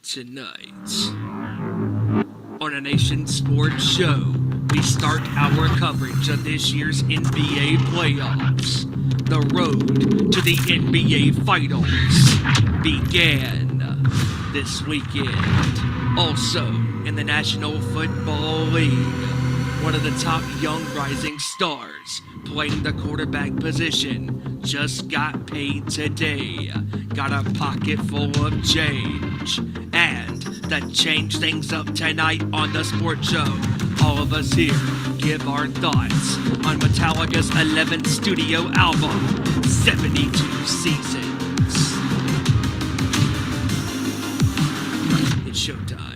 Tonight, on a Nation Sports Show, we start our coverage of this year's NBA playoffs. The road to the NBA Finals began this weekend. Also, in the National Football League, one of the top young rising stars playing the quarterback position just got paid today. Got a pocket full of change. And to change things up tonight on the sports show, all of us here give our thoughts on Metallica's 11th studio album, 72 Seasons. It's showtime.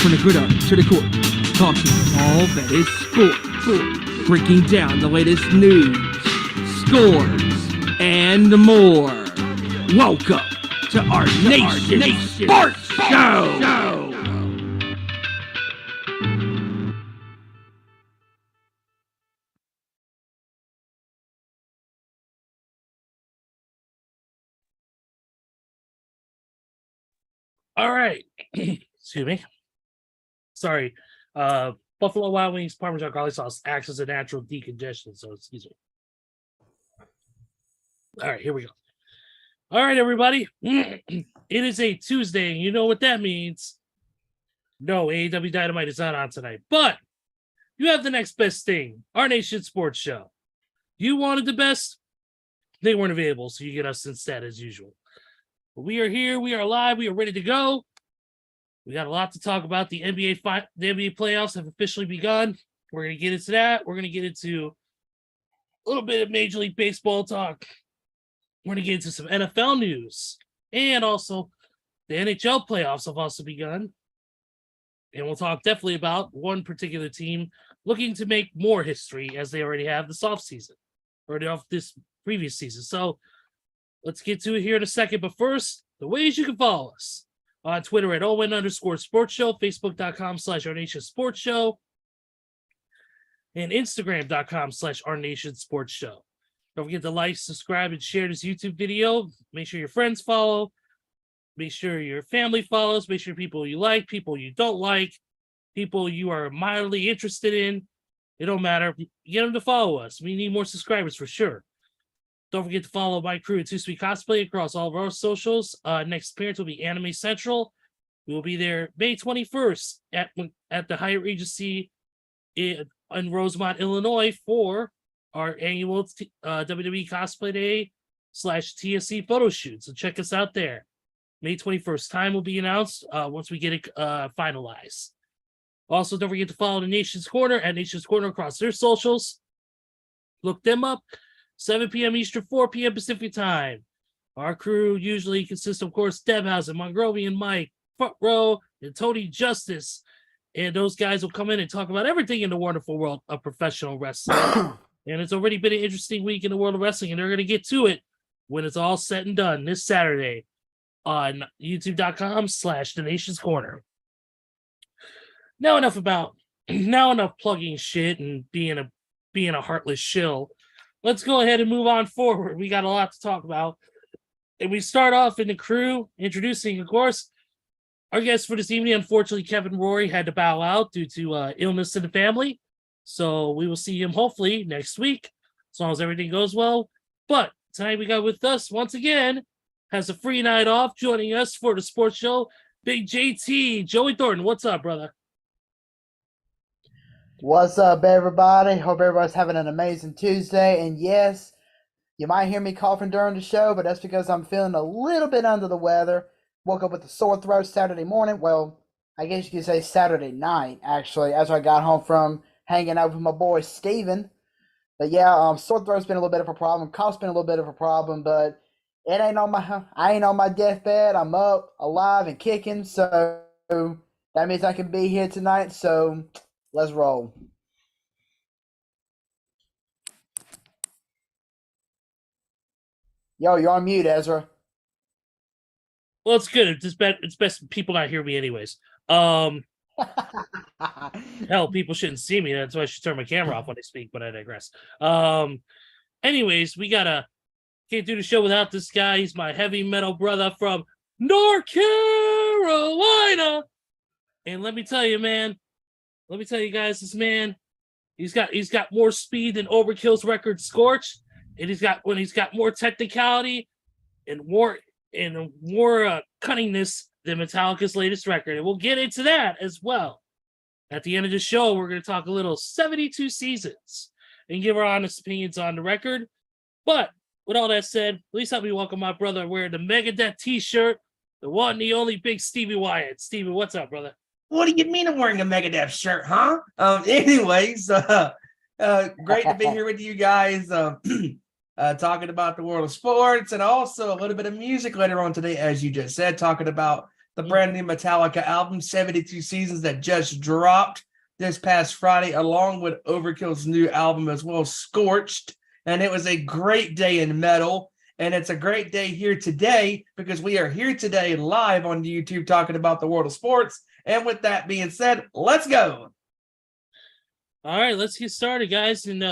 From the gridiron to the court, talking all that is sport, breaking down the latest news, scores, and more. Welcome to our Nation Sports Show. All right. Excuse me. Sorry. Buffalo Wild Wings Parmesan garlic sauce acts as a natural decongestant, so excuse me. All right, here we go. All right, everybody. It is a Tuesday, and you know what that means. No, AEW Dynamite is not on tonight, but you have the next best thing, our Nation Sports Show. You wanted the best, they weren't available, so you get us instead as usual. But we are here, we are live, we are ready to go. We got a lot to talk about. The NBA playoffs have officially begun. We're going to get into that. We're going to get into a little bit of Major League Baseball talk. We're going to get into some NFL news. And also, the NHL playoffs have also begun. And we'll talk definitely about one particular team looking to make more history as they already have this offseason. Already off this previous season. So, let's get to it here in a second. But first, the ways you can follow us. On Twitter at Owen_Sports Show, Facebook.com/Our Nation Sports Show, and Instagram.com/Our Nation Sports Show. Don't forget to like, subscribe, and share this YouTube video. Make sure your friends follow. Make sure your family follows. Make sure people you like, people you don't like, people you are mildly interested in. It don't matter. Get them to follow us. We need more subscribers for sure. Don't forget to follow my crew at Too Sweet Cosplay across all of our socials. Next appearance will be Anime Central. We will be there May 21st at the Hyatt Regency in Rosemont, Illinois for our annual WWE Cosplay Day /TSC photo shoot. So check us out there. May 21st. Time will be announced once we get it finalized. Also, don't forget to follow the Nation's Corner at Nation's Corner across their socials. Look them up. 7 p.m. Eastern, 4 p.m. Pacific time. Our crew usually consists, of course, Debhausen, Mongrovian Mike, Front Row, and Tony Justice. And those guys will come in and talk about everything in the wonderful world of professional wrestling. And it's already been an interesting week in the world of wrestling, and they're going to get to it when it's all said and done this Saturday on youtube.com/The Nation's Corner. Now enough plugging shit and being a heartless shill. Let's go ahead and move on forward. We got a lot to talk about. And we start off in the crew, introducing, of course, our guest for this evening. Unfortunately, Kevin Rory had to bow out due to illness in the family. So we will see him hopefully next week, as long as everything goes well. But tonight we got with us, once again, has a free night off, joining us for the sports show, Big JT, Joey Thornton. What's up, brother? What's up, everybody? Hope everybody's having an amazing Tuesday. And yes, you might hear me coughing during the show, but that's because I'm feeling a little bit under the weather. Woke up with a sore throat Saturday morning. Well, I guess you could say Saturday night, actually, as I got home from hanging out with my boy Steven. But yeah, sore throat's been a little bit of a problem. Cough's been a little bit of a problem, but I ain't on my deathbed. I'm up, alive, and kicking. So that means I can be here tonight. So let's roll. Yo, you're on mute, Ezra. Well, it's good. It's best people not hear me anyways. Hell, people shouldn't see me. That's why I should turn my camera off when I speak, but I digress. Anyways, can't do the show without this guy. He's my heavy metal brother from North Carolina. And let me tell you guys, this man, he's got more speed than Overkill's record Scorch, and he's got more technicality and more cunningness than Metallica's latest record. And we'll get into that as well. At the end of the show, we're going to talk a little 72 seasons and give our honest opinions on the record. But with all that said, please help me welcome my brother wearing the Megadeth t-shirt, the one and the only big Stevie Wyand. Stevie, what's up, brother? What do you mean I'm wearing a Megadeth shirt, huh? Anyways, great to be here with you guys, talking about the world of sports and also a little bit of music later on today, as you just said, talking about the brand new Metallica album, 72 Seasons, that just dropped this past Friday, along with Overkill's new album as well, Scorched. And it was a great day in metal. And it's a great day here today because we are here today live on YouTube talking about the world of sports. And with that being said, let's go. All right, let's get started, guys. And,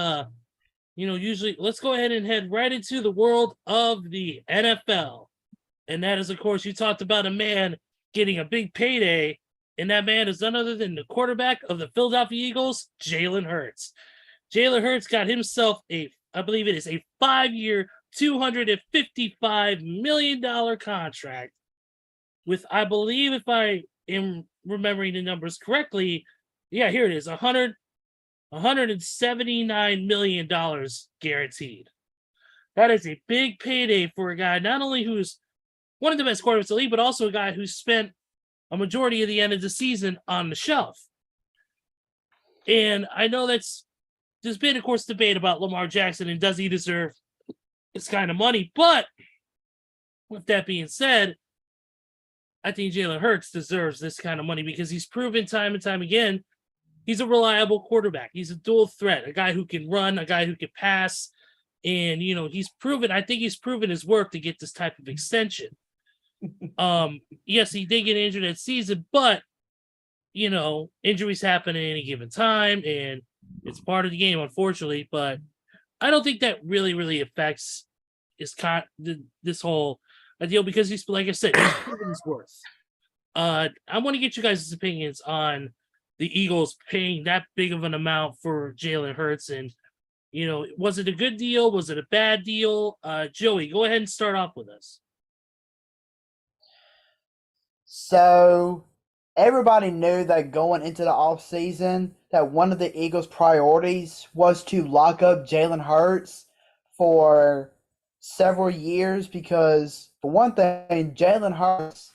usually let's go ahead and head right into the world of the NFL. And that is, of course, you talked about a man getting a big payday. And that man is none other than the quarterback of the Philadelphia Eagles, Jalen Hurts. Jalen Hurts got himself I believe it is a 5-year, $255 million contract with, I believe, if I am remembering the numbers correctly, yeah, here it is, $179 million guaranteed. That is a big payday for a guy, not only who's one of the best quarterbacks in the league, but also a guy who spent a majority of the end of the season on the shelf. And I know there's been, of course, debate about Lamar Jackson and does he deserve this kind of money. But with that being said, I think Jalen Hurts deserves this kind of money because he's proven time and time again he's a reliable quarterback. He's a dual threat, a guy who can run, a guy who can pass. And, he's proven his worth to get this type of extension. Yes, he did get injured that season, but, injuries happen at any given time, and it's part of the game, unfortunately. But I don't think that really affects this whole deal because he's, like I said, he's proven his worth. I want to get you guys' opinions on the Eagles paying that big of an amount for Jalen Hurts, and was it a good deal? Was it a bad deal? Joey, go ahead and start off with us. So everybody knew that going into the offseason that one of the Eagles' priorities was to lock up Jalen Hurts for several years because, for one thing, Jalen Hurts,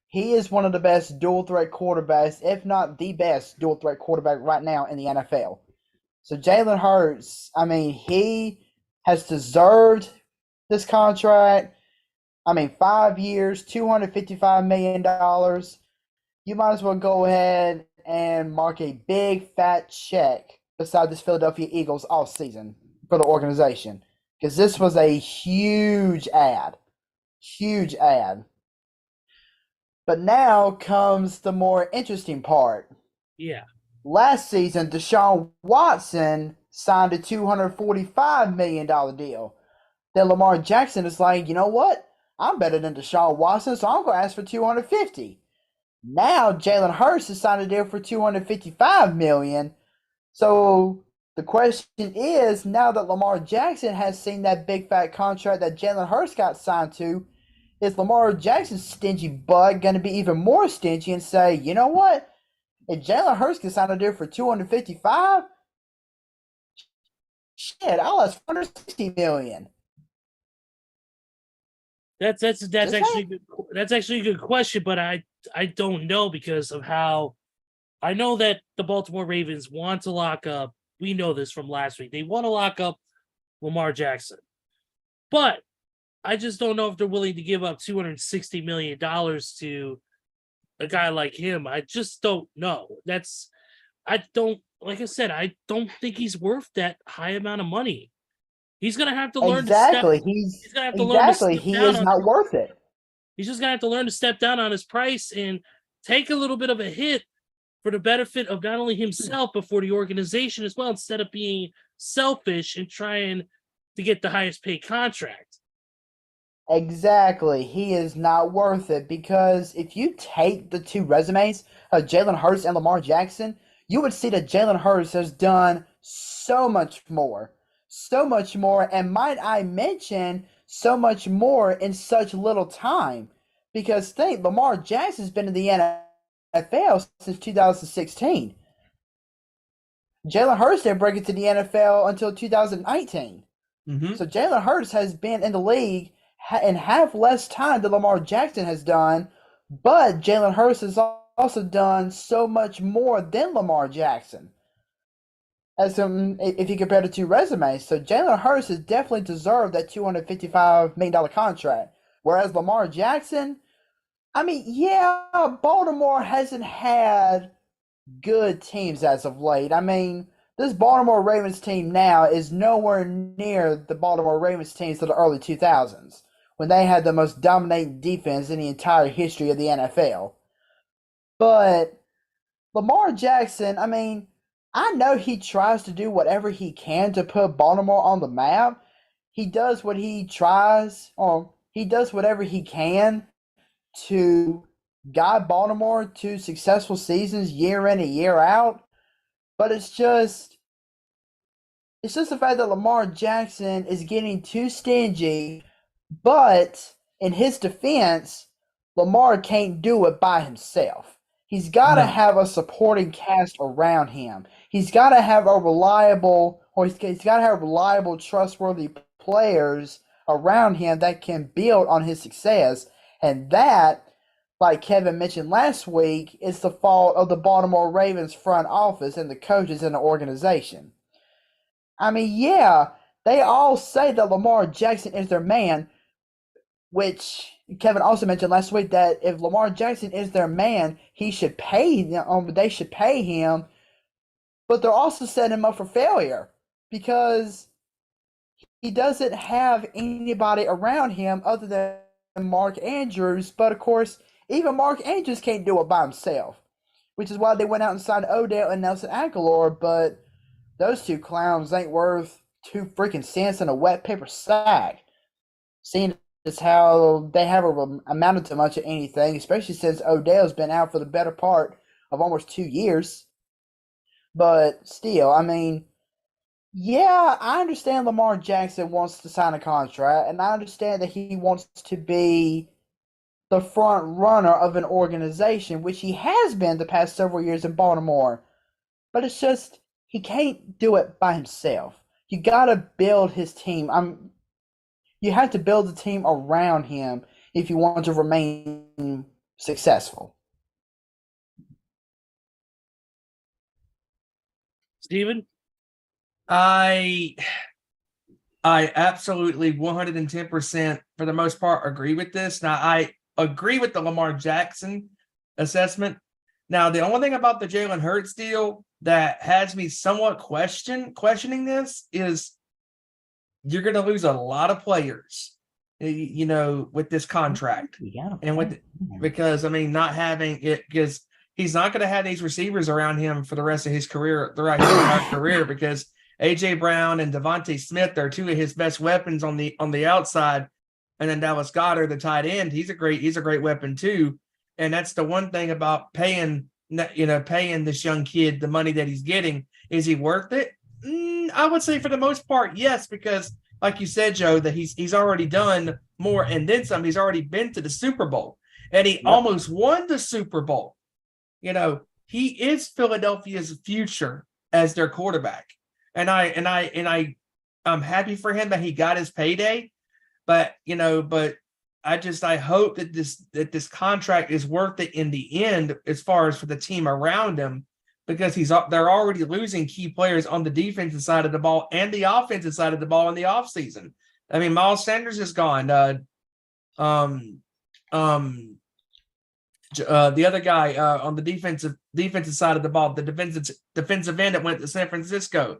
he is one of the best dual-threat quarterbacks, if not the best dual-threat quarterback right now in the NFL. So Jalen Hurts, he has deserved this contract. 5 years, $255 million. You might as well go ahead and mark a big fat check beside this Philadelphia Eagles offseason for the organization. Because this was a huge ad. Huge ad. But now comes the more interesting part. Yeah. Last season, Deshaun Watson signed a $245 million deal. Then Lamar Jackson is like, you know what? I'm better than Deshaun Watson, so I'm going to ask for $250. Now Jalen Hurts has signed a deal for $255 million. So the question is, now that Lamar Jackson has seen that big fat contract that Jalen Hurts got signed to, is Lamar Jackson's stingy butt going to be even more stingy and say, you know what? If Jalen Hurts can sign a deal for $255, shit, I'll ask for $160 million. That's Just actually that's actually a good question, but I don't know because of how I know that the Baltimore Ravens want to lock up. We know this from last week. They want to lock up Lamar Jackson, but I just don't know if they're willing to give up $260 million to a guy like him. I just don't know. I don't, like I said, I don't think he's worth that high amount of money. He's gonna have to learn to step. exactly. He's gonna have to learn to step He down is on. not worth it. He's just gonna have to learn to step down on his price and take a little bit of a hit for the benefit of not only himself but for the organization as well, instead of being selfish and trying to get the highest paid contract. Exactly. He is not worth it because if you take the two resumes of Jalen Hurts and Lamar Jackson, you would see that Jalen Hurts has done so much more. So much more. And might I mention, so much more in such little time. Because think, Lamar Jackson's been in the NFL since 2016. Jalen Hurts didn't break into the NFL until 2019. Mhm. So Jalen Hurts has been in the league and have less time than Lamar Jackson has done, but Jalen Hurts has also done so much more than Lamar Jackson. If you compare the two resumes, so Jalen Hurts has definitely deserved that $255 million contract, whereas Lamar Jackson, I mean, yeah, Baltimore hasn't had good teams as of late. I mean, this Baltimore Ravens team now is nowhere near the Baltimore Ravens teams of the early 2000s when they had the most dominating defense in the entire history of the NFL. But Lamar Jackson, I mean, I know he tries to do whatever he can to put Baltimore on the map. He does what he tries, or he does whatever he can to guide Baltimore to successful seasons year in and year out. But it's just the fact that Lamar Jackson is getting too stingy, but in his defense, Lamar can't do it by himself. He's got to No. have a supporting cast around him. He's got to have reliable, trustworthy players around him that can build on his success. And that, like Kevin mentioned last week, is the fault of the Baltimore Ravens front office and the coaches in the organization. I mean, yeah, they all say that Lamar Jackson is their man, which Kevin also mentioned last week that if Lamar Jackson is their man, they should pay him, but they're also setting him up for failure because he doesn't have anybody around him other than Mark Andrews. But of course, even Mark Andrews can't do it by himself, which is why they went out and signed Odell and Nelson Aguilar. But those two clowns ain't worth 2 freaking cents in a wet paper sack. Seeing as how they haven't amounted to much of anything, especially since Odell's been out for the better part of almost 2 years. But still, I mean, yeah, I understand Lamar Jackson wants to sign a contract, and I understand that he wants to be the front runner of an organization, which he has been the past several years in Baltimore. But it's just, he can't do it by himself. You got to build his team. You have to build the team around him if you want to remain successful. Steven? I absolutely 110% for the most part agree with this. Now, I agree with the Lamar Jackson assessment. Now, the only thing about the Jalen Hurts deal that has me somewhat questioning this is you're going to lose a lot of players, with this contract. And because, I mean, not having it, because he's not going to have these receivers around him for the rest of his career, throughout his entire career, because A.J. Brown and Devontae Smith are 2 of his best weapons on the outside. And then Dallas Goedert, the tight end, he's a great weapon too. And that's the one thing about paying this young kid the money that he's getting. Is he worth it? I would say for the most part, yes, because like you said, Joe, that he's already done more and then some. He's already been to the Super Bowl and he almost won the Super Bowl. He is Philadelphia's future as their quarterback. And I'm happy for him that he got his payday, but I hope that this contract is worth it in the end, as far as for the team around him, because they're already losing key players on the defensive side of the ball and the offensive side of the ball in the offseason. I mean, Miles Sanders is gone. The other guy on the defensive side of the ball, the defensive end that went to San Francisco,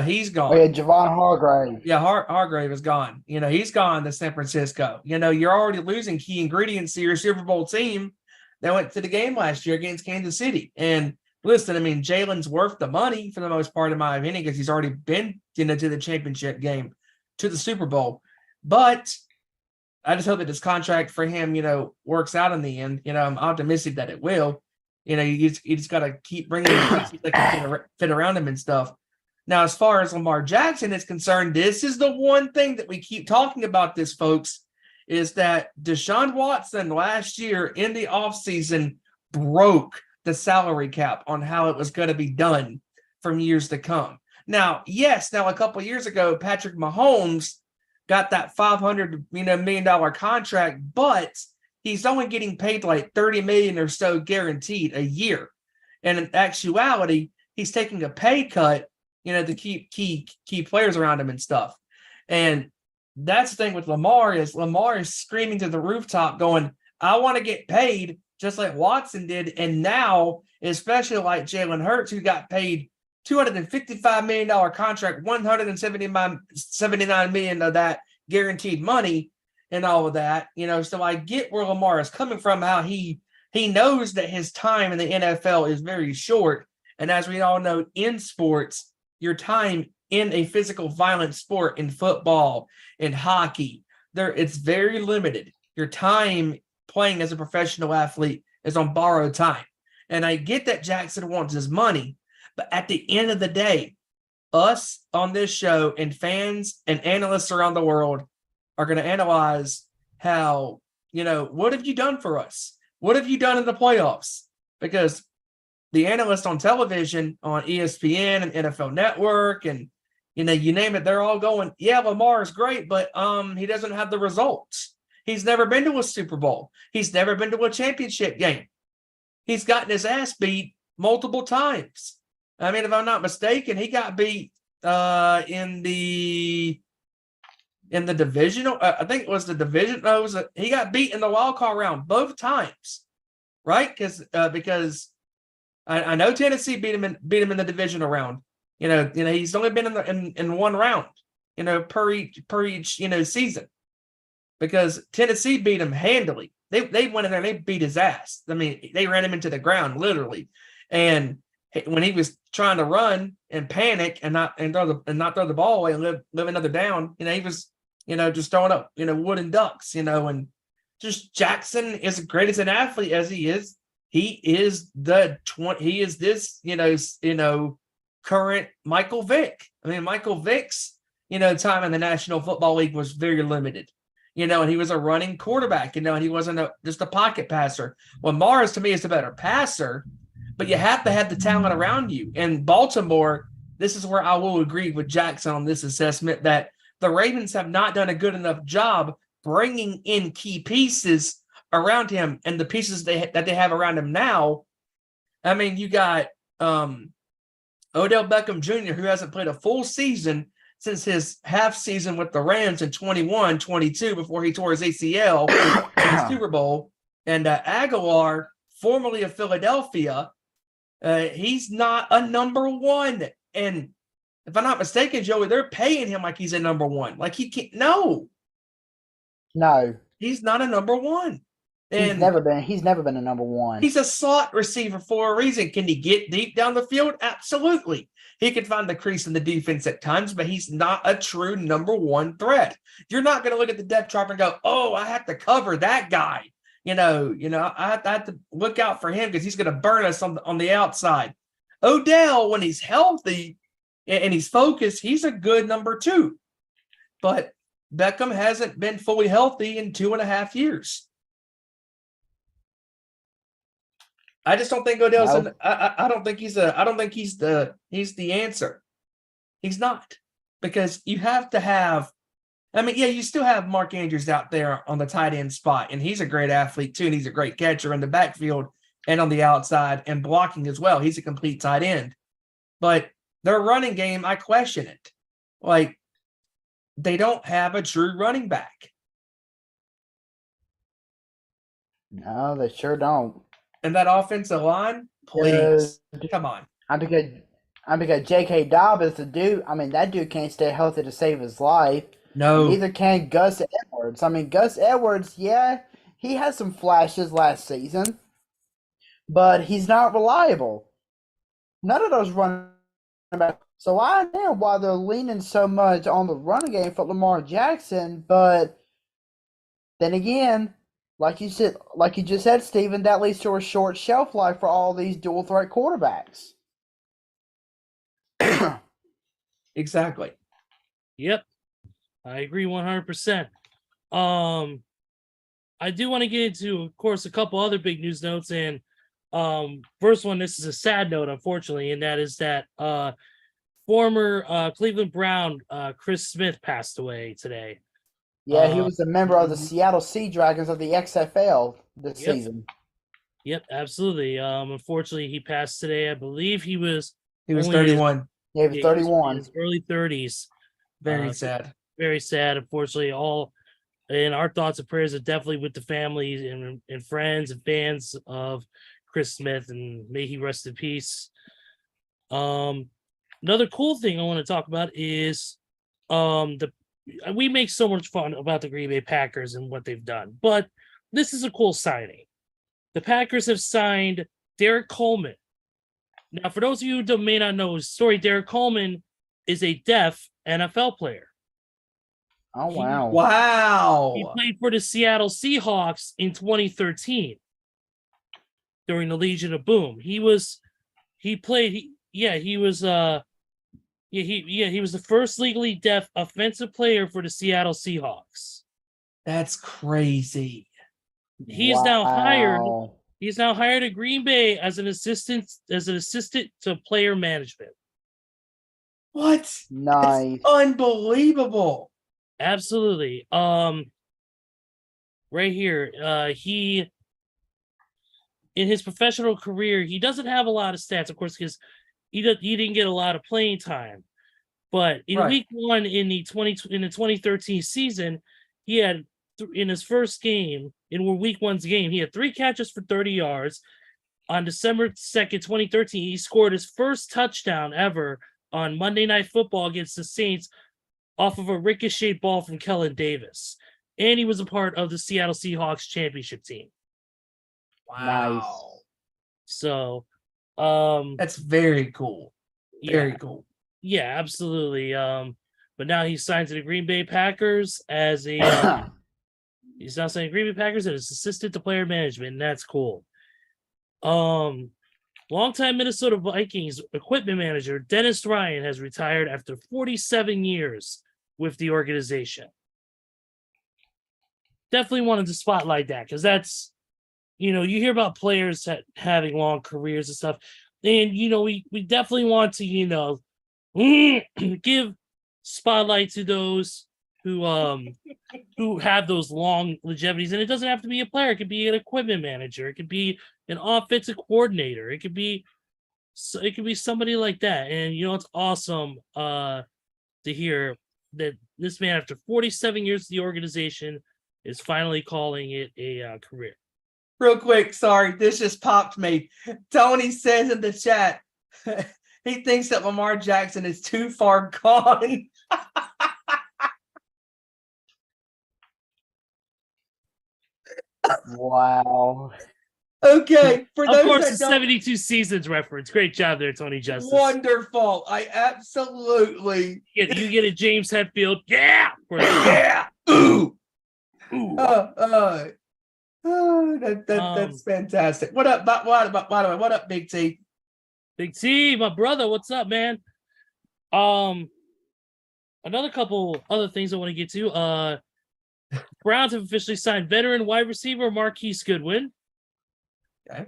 he's gone. Oh, yeah, Javon Hargrave. Yeah, Hargrave is gone. He's gone to San Francisco. You're already losing key ingredients to your Super Bowl team that went to the game last year against Kansas City. And listen, I mean, Jalen's worth the money for the most part, in my opinion, because he's already been, to the championship game, to the Super Bowl. But I just hope that this contract for him, works out in the end. I'm optimistic that it will. You just got to keep bringing the pieces that can fit around him and stuff. Now, as far as Lamar Jackson is concerned, this is the one thing that we keep talking about this, folks, is that Deshaun Watson last year in the offseason broke the salary cap on how it was going to be done from years to come. Now, yes, a couple of years ago, Patrick Mahomes got that $500 million contract, but he's only getting paid like $30 million or so guaranteed a year. And in actuality, he's taking a pay cut, to keep key players around him and stuff. And that's the thing with Lamar is screaming to the rooftop going, I want to get paid just like Watson did. And now, especially like Jalen Hurts, who got paid $255 million contract, $179 million of that guaranteed money and all of that, so I get where Lamar is coming from, how he knows that his time in the NFL is very short. And as we all know, in sports, your time in a physical violent sport, in football, in hockey, it's very limited. Your time playing as a professional athlete is on borrowed time. And I get that Jackson wants his money, but at the end of the day, us on this show and fans and analysts around the world are going to analyze how, what have you done for us? What have you done in the playoffs? Because the analysts on television, on ESPN and NFL Network, and you name it, they're all going, yeah, Lamar is great, but he doesn't have the results. He's never been to a Super Bowl. He's never been to a championship game. He's gotten his ass beat multiple times. I mean, if I'm not mistaken, he got beat in the divisional. I think it was the division. No, he got beat in the wild card round both times, right? Because I know Tennessee beat him in the divisional round. He's only been in one round, per each season, because Tennessee beat him handily. They went in there and they beat his ass. I mean, they ran him into the ground literally. And when he was trying to run and panic and not throw the ball away and live another down, he was just throwing up wooden ducks. And just Jackson is as great as an athlete as he is. He is this current Michael Vick. I mean, Michael Vick's time in the National Football League was very limited. And he was a running quarterback. And he wasn't just a pocket passer. Well, Mars to me is a better passer, but you have to have the talent around you. And Baltimore, this is where I will agree with Jackson on this assessment, that the Ravens have not done a good enough job bringing in key pieces around him, and the pieces that they have around him now. I mean, you got Odell Beckham Jr., who hasn't played a full season since his half season with the Rams in 21-22 before he tore his ACL in the Super Bowl. And Aguilar, formerly of Philadelphia, he's not a number one. And if I'm not mistaken, Joey, they're paying him like he's a number one. Like he can't. No, he's not a number one. And he's never been a number one. He's a slot receiver for a reason. Can he get deep down the field? Absolutely. He can find the crease in the defense at times, but he's not a true number one threat. You're not going to look at the depth chart and go, oh, I have to cover that guy. I have to look out for him because he's going to burn us on the outside. Odell, when he's healthy and he's focused, he's a good number two. But Beckham hasn't been fully healthy in 2.5 years. I just don't think Odell's. No. I don't think he's the answer. He's not, because you have to have I mean, yeah, you still have Mark Andrews out there on the tight end spot, and he's a great athlete too, and he's a great catcher in the backfield and on the outside and blocking as well. He's a complete tight end. But their running game, I question it. Like, they don't have a true running back. No, they sure don't. And that offensive line, please, come on. Because J.K. Dobbins, the dude, I mean, that dude can't stay healthy to save his life. No. Neither can Gus Edwards. I mean, Gus Edwards, yeah, he had some flashes last season, but he's not reliable. None of those running backs. So I know why they're leaning so much on the running game for Lamar Jackson, but then again, like you just said, Steven, that leads to a short shelf life for all these dual threat quarterbacks. Exactly. Yep. I agree 100%. I do want to get into, of course, a couple other big news notes. And first one, this is a sad note, unfortunately, and that is that former Cleveland Brown Chris Smith passed away today. Yeah, he was a member of the Seattle Sea Dragons of the XFL this Yep. season. Yep, absolutely. Unfortunately, he passed today. I believe he was 31. Yeah, he was 31. in his early 30s. Very sad. Very sad. Unfortunately, all and our thoughts and prayers are definitely with the families and friends and fans of Chris Smith, and may he rest in peace. Another cool thing I want to talk about is we make so much fun about the Green Bay Packers and what they've done, but this is a cool signing. The Packers have signed Derek Coleman. Now, for those of you who may not know his story, Derek Coleman is a deaf NFL player. Oh, wow. Wow. He played for the Seattle Seahawks in 2013 during the Legion of Boom. He was the first legally deaf offensive player for the Seattle Seahawks. That's crazy. He's now hired at Green Bay as an assistant to player management. What? Nice. It's unbelievable. Absolutely. Right here, he in his professional career, he doesn't have a lot of stats, of course, because he didn't get a lot of playing time. But in week one in the 2013 season, he had in his first game, in week one's game, he had 3 catches for 30 yards. On December 2nd, 2013, he scored his first touchdown ever on Monday Night Football against the Saints off of a ricocheted ball from Kellen Davis. And he was a part of the Seattle Seahawks championship team. Wow. Nice. So, that's very cool. Very cool. Yeah, absolutely. But now he's signed to the Green Bay Packers as a he's now signed to Green Bay Packers as assistant to player management, and that's cool. Longtime Minnesota Vikings equipment manager Dennis Ryan has retired after 47 years with the organization. Definitely wanted to spotlight that because that's, you hear about players having long careers and stuff. And, we definitely want to, give spotlight to those who have those long longevities. And it doesn't have to be a player. It could be an equipment manager. It could be an offensive coordinator. It could be somebody like that. And, it's awesome to hear that this man, after 47 years of the organization, is finally calling it a career. Real quick, sorry, this just popped me. Tony says in the chat, he thinks that Lamar Jackson is too far gone. Wow. Okay, for those of course, that the don't, 72 seasons reference. Great job there, Tony Justice. wonderful. I absolutely You get a James Hetfield. Yeah. yeah. Ooh. Ooh. That's fantastic. What up? What up, Big T? Big T, my brother. What's up, man? Another couple other things I want to get to. Browns have officially signed veteran wide receiver Marquise Goodwin. Okay.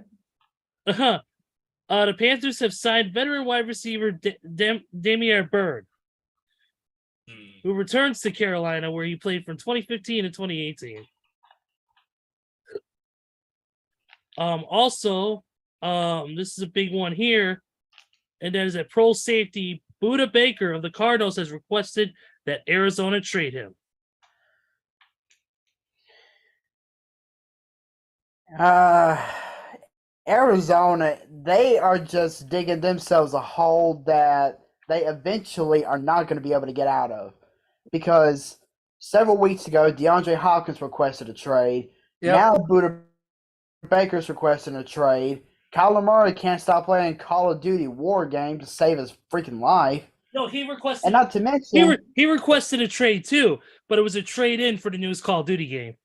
The Panthers have signed veteran wide receiver Damier Byrd. who returns to Carolina, where he played from 2015 to 2018. Also, this is a big one here, and that is that pro safety Buda Baker of the Cardinals has requested that Arizona trade him. Arizona, they are just digging themselves a hole that they eventually are not going to be able to get out of. Because several weeks ago, DeAndre Hopkins requested a trade. Yep. Now Buda Baker's requesting a trade. Kyler Murray can't stop playing Call of Duty War game to save his freaking life. No, he requested. And not to mention, he requested a trade too, but it was a trade in for the newest Call of Duty game.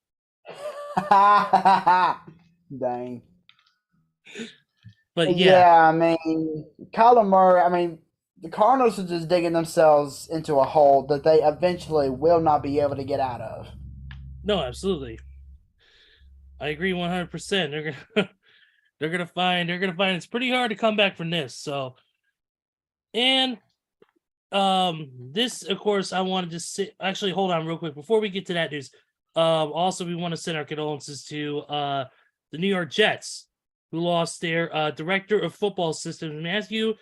Dang. But yeah, I mean, Kyler Murray. The Cardinals are just digging themselves into a hole that they eventually will not be able to get out of. No, absolutely. I agree 100%. They're gonna find it's pretty hard to come back from this. So, and this, of course, I wanted to say. Actually, hold on real quick before we get to that news. Also, we want to send our condolences to the New York Jets, who lost their director of football systems, Matthew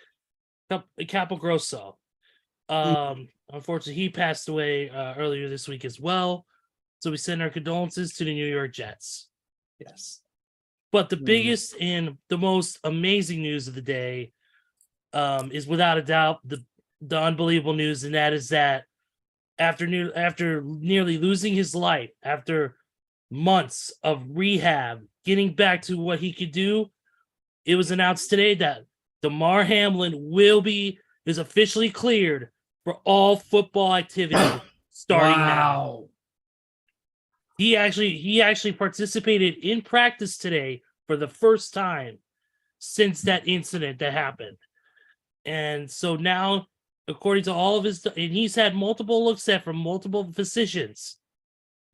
Capogrosso. Unfortunately, he passed away earlier this week as well. So we send our condolences to the New York Jets. Yes. But the biggest and the most amazing news of the day is without a doubt the unbelievable news, and that is that after nearly losing his life, after months of rehab, getting back to what he could do, it was announced today that Damar Hamlin is officially cleared for all football activity starting now. He actually participated in practice today for the first time since that incident that happened. And so now, according to all of his, and he's had multiple looks at from multiple physicians,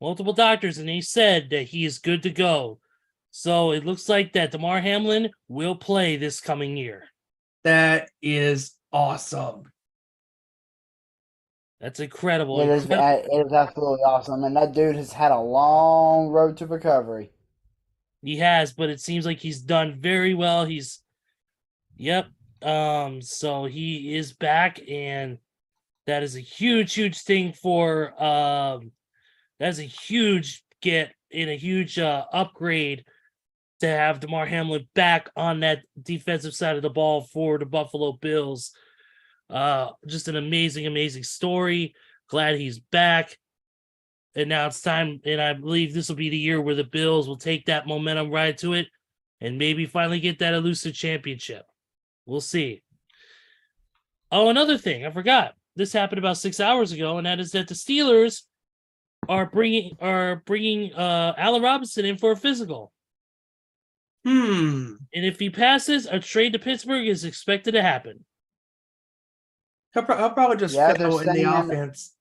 multiple doctors, and he said that he is good to go. So it looks like that Damar Hamlin will play this coming year. That is awesome. That's incredible. It is absolutely awesome. And that dude has had a long road to recovery. He has, but it seems like he's done very well. So he is back, and that is a huge thing for that's a huge get and a huge upgrade to have Damar Hamlin back on that defensive side of the ball for the Buffalo Bills. Just an amazing story. Glad he's back. And now it's time, and I believe this will be the year where the Bills will take that momentum right to it and maybe finally get that elusive championship. We'll see. Oh, another thing, I forgot. This happened about 6 hours ago, and that is that the Steelers are bringing Allen Robinson in for a physical. And if he passes, a trade to Pittsburgh is expected to happen. He'll probably just fail in the offense.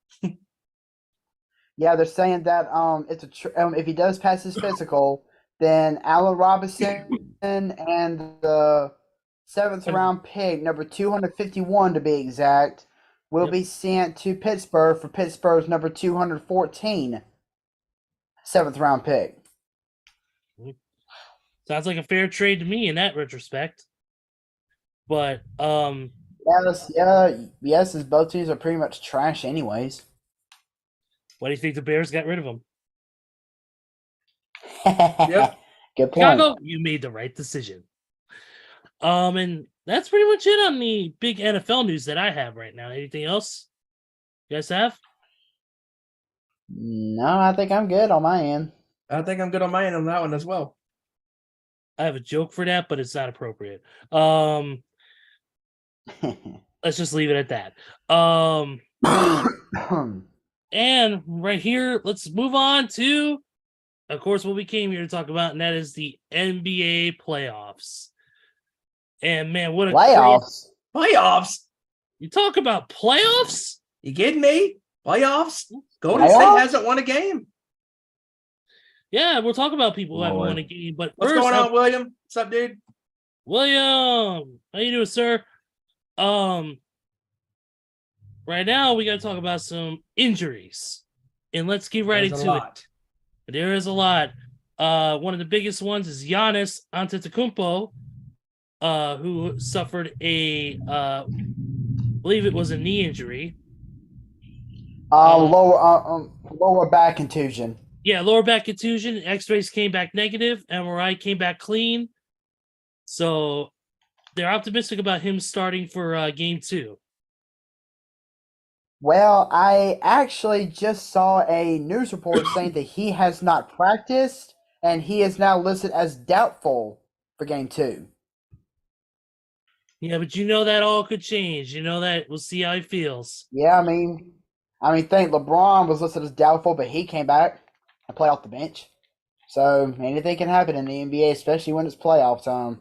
Yeah, they're saying that if he does pass his physical, then Allen Robinson and the 7th round pick, number 251 to be exact, will be sent to Pittsburgh for Pittsburgh's number 214 7th round pick. Sounds like a fair trade to me in that retrospect. But yes, as both teams are pretty much trash anyways. Why do you think the Bears got rid of him? Yep. Good point. Chicago, you made the right decision. And that's pretty much it on the big NFL news that I have right now. Anything else you guys have? No, I think I'm good on my end. I think I'm good on my end on that one as well. I have a joke for that, but it's not appropriate. Let's just leave it at that. And right here, let's move on to, of course, what we came here to talk about, and that is the NBA playoffs. And man, what a playoffs! You talk about playoffs? You kidding me? Playoffs? Golden State hasn't won a game. Yeah, we'll talk about people who haven't won a game. But what's going on, William? What's up, dude? William, how you doing, sir? Right right now we got to talk about some injuries, and let's get right There's a into it. lot. There is a lot. One of the biggest ones is Giannis Antetokounmpo, who suffered I believe it was a knee injury. Lower back contusion. Yeah, lower back contusion. X-rays came back negative. MRI came back clean. So they're optimistic about him starting for game 2. Well, I actually just saw a news report saying that he has not practiced and he is now listed as doubtful for game 2. Yeah, but you know that all could change. You know that. We'll see how he feels. Yeah, I mean, think LeBron was listed as doubtful, but he came back and played off the bench. So anything can happen in the NBA, especially when it's playoff time.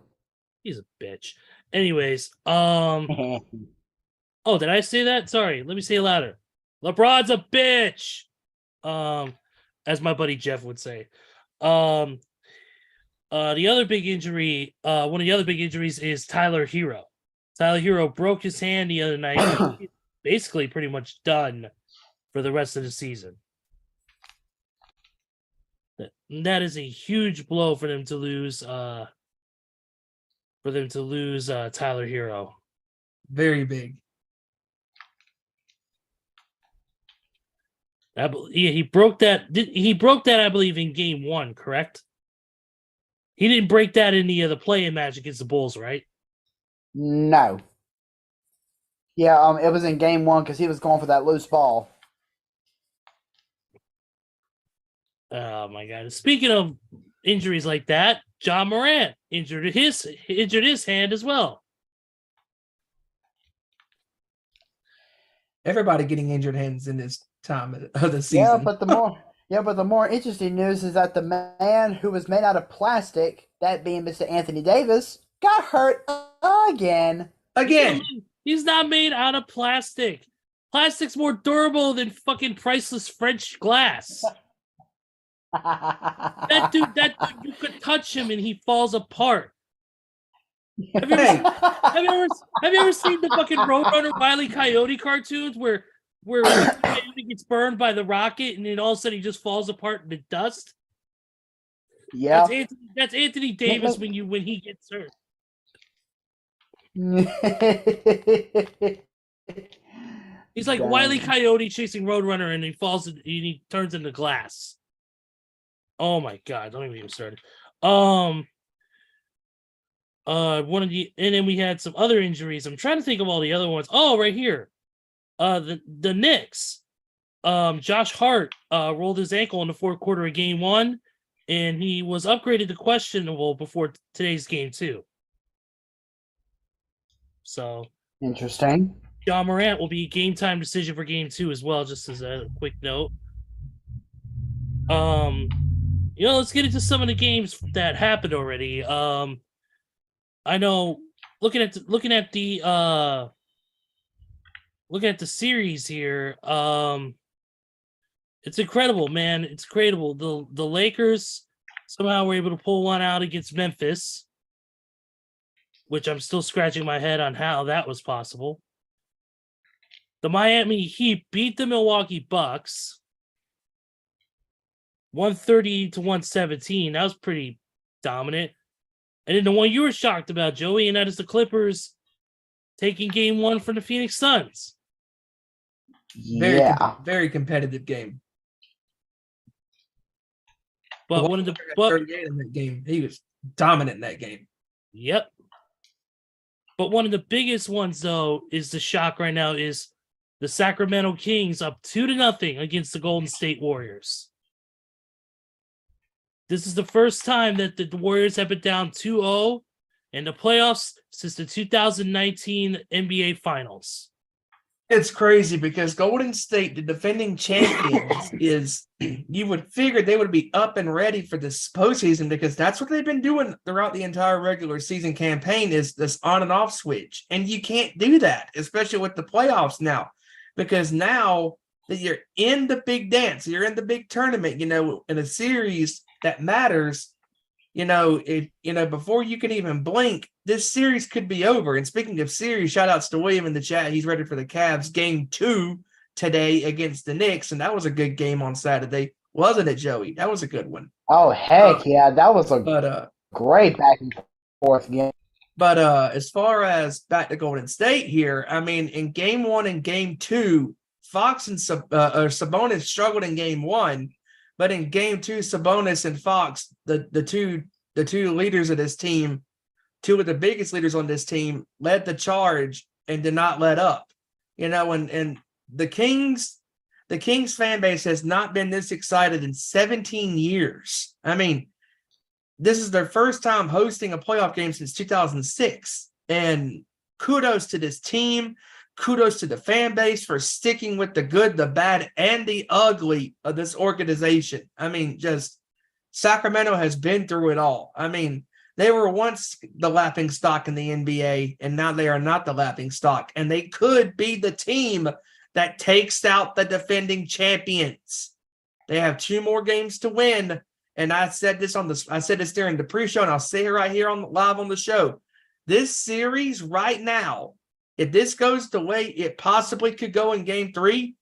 He's a bitch. Anyways, oh, did I say that? Sorry. Let me say it louder. LeBron's a bitch. As my buddy Jeff would say. The other big injury, one of the other big injuries is Tyler Hero. Tyler Hero broke his hand the other night. He's basically pretty much done for the rest of the season. That is a huge blow for them to lose. Tyler Hero. Very big. He broke that. He broke that, I believe, in game 1. Correct. He didn't break that in the play-in match against the Bulls, right? No. Yeah, it was in game 1 because he was going for that loose ball. Oh my God! Speaking of injuries like that, John Morant injured his hand as well. Everybody getting injured hands in this time of the season. Yeah, but the more interesting news is that the man who was made out of plastic, that being Mr. Anthony Davis, got hurt again. Again. He's not made out of plastic. Plastic's more durable than fucking priceless French glass. That dude, you could touch him and he falls apart. Have you ever seen the fucking Roadrunner Wile E. Coyote cartoons where Coyote gets burned by the rocket and then all of a sudden he just falls apart in the dust? Yeah, that's Anthony Davis when he gets hurt. He's like Wile E. Coyote chasing Roadrunner and he falls and he turns into glass. Oh my God! Don't even get me started. And then we had some other injuries. I'm trying to think of all the other ones. Oh, right here. The Knicks. Josh Hart rolled his ankle in the 4th quarter of game 1, and he was upgraded to questionable before today's game 2. So interesting. John Morant will be a game time decision for game 2 as well, just as a quick note. Let's get into some of the games that happened already. I know looking at the series here, it's incredible, man. It's incredible. The Lakers somehow were able to pull one out against Memphis, which I'm still scratching my head on how that was possible. The Miami Heat beat the Milwaukee Bucks 130 to 117. That was pretty dominant. And then the one you were shocked about, Joey, and that is the Clippers taking game 1 from the Phoenix Suns. Very competitive game. But one of the 38 in that game, he was dominant in that game. Yep. But one of the biggest ones, though, is the shock right now is the Sacramento Kings up 2-0 against the Golden State Warriors. This is the first time that the Warriors have been down 2-0 in the playoffs since the 2019 NBA Finals. It's crazy because Golden State, the defending champions, you would figure they would be up and ready for this postseason because that's what they've been doing throughout the entire regular season campaign is this on and off switch. And you can't do that, especially with the playoffs now, because now that you're in the big dance, you're in the big tournament, in a series that matters, before you can even blink, this series could be over. And speaking of series, shout outs to William in the chat. He's ready for the Cavs game 2 today against the Knicks. And that was a good game on Saturday. Wasn't it, Joey? That was a good one. Oh, heck yeah. That was a But great back and forth game. But as far as back to Golden State here, I mean, in game 1 and game 2, Fox and Sabonis struggled in game 1, but in game 2, Sabonis and Fox, the two leaders of this team, two of the biggest leaders on this team, led the charge and did not let up. You know, and the Kings fan base has not been this excited in 17 years. I mean, this is their first time hosting a playoff game since 2006. And kudos to this team. Kudos to the fan base for sticking with the good, the bad, and the ugly of this organization. I mean, just Sacramento has been through it all. I mean, they were once the laughing stock in the NBA, and now they are not the laughing stock. And they could be the team that takes out the defending champions. They have 2 more games to win. And I said this during the pre-show, and I'll say it right here live on the show. This series right now, if this goes the way it possibly could go in game 3,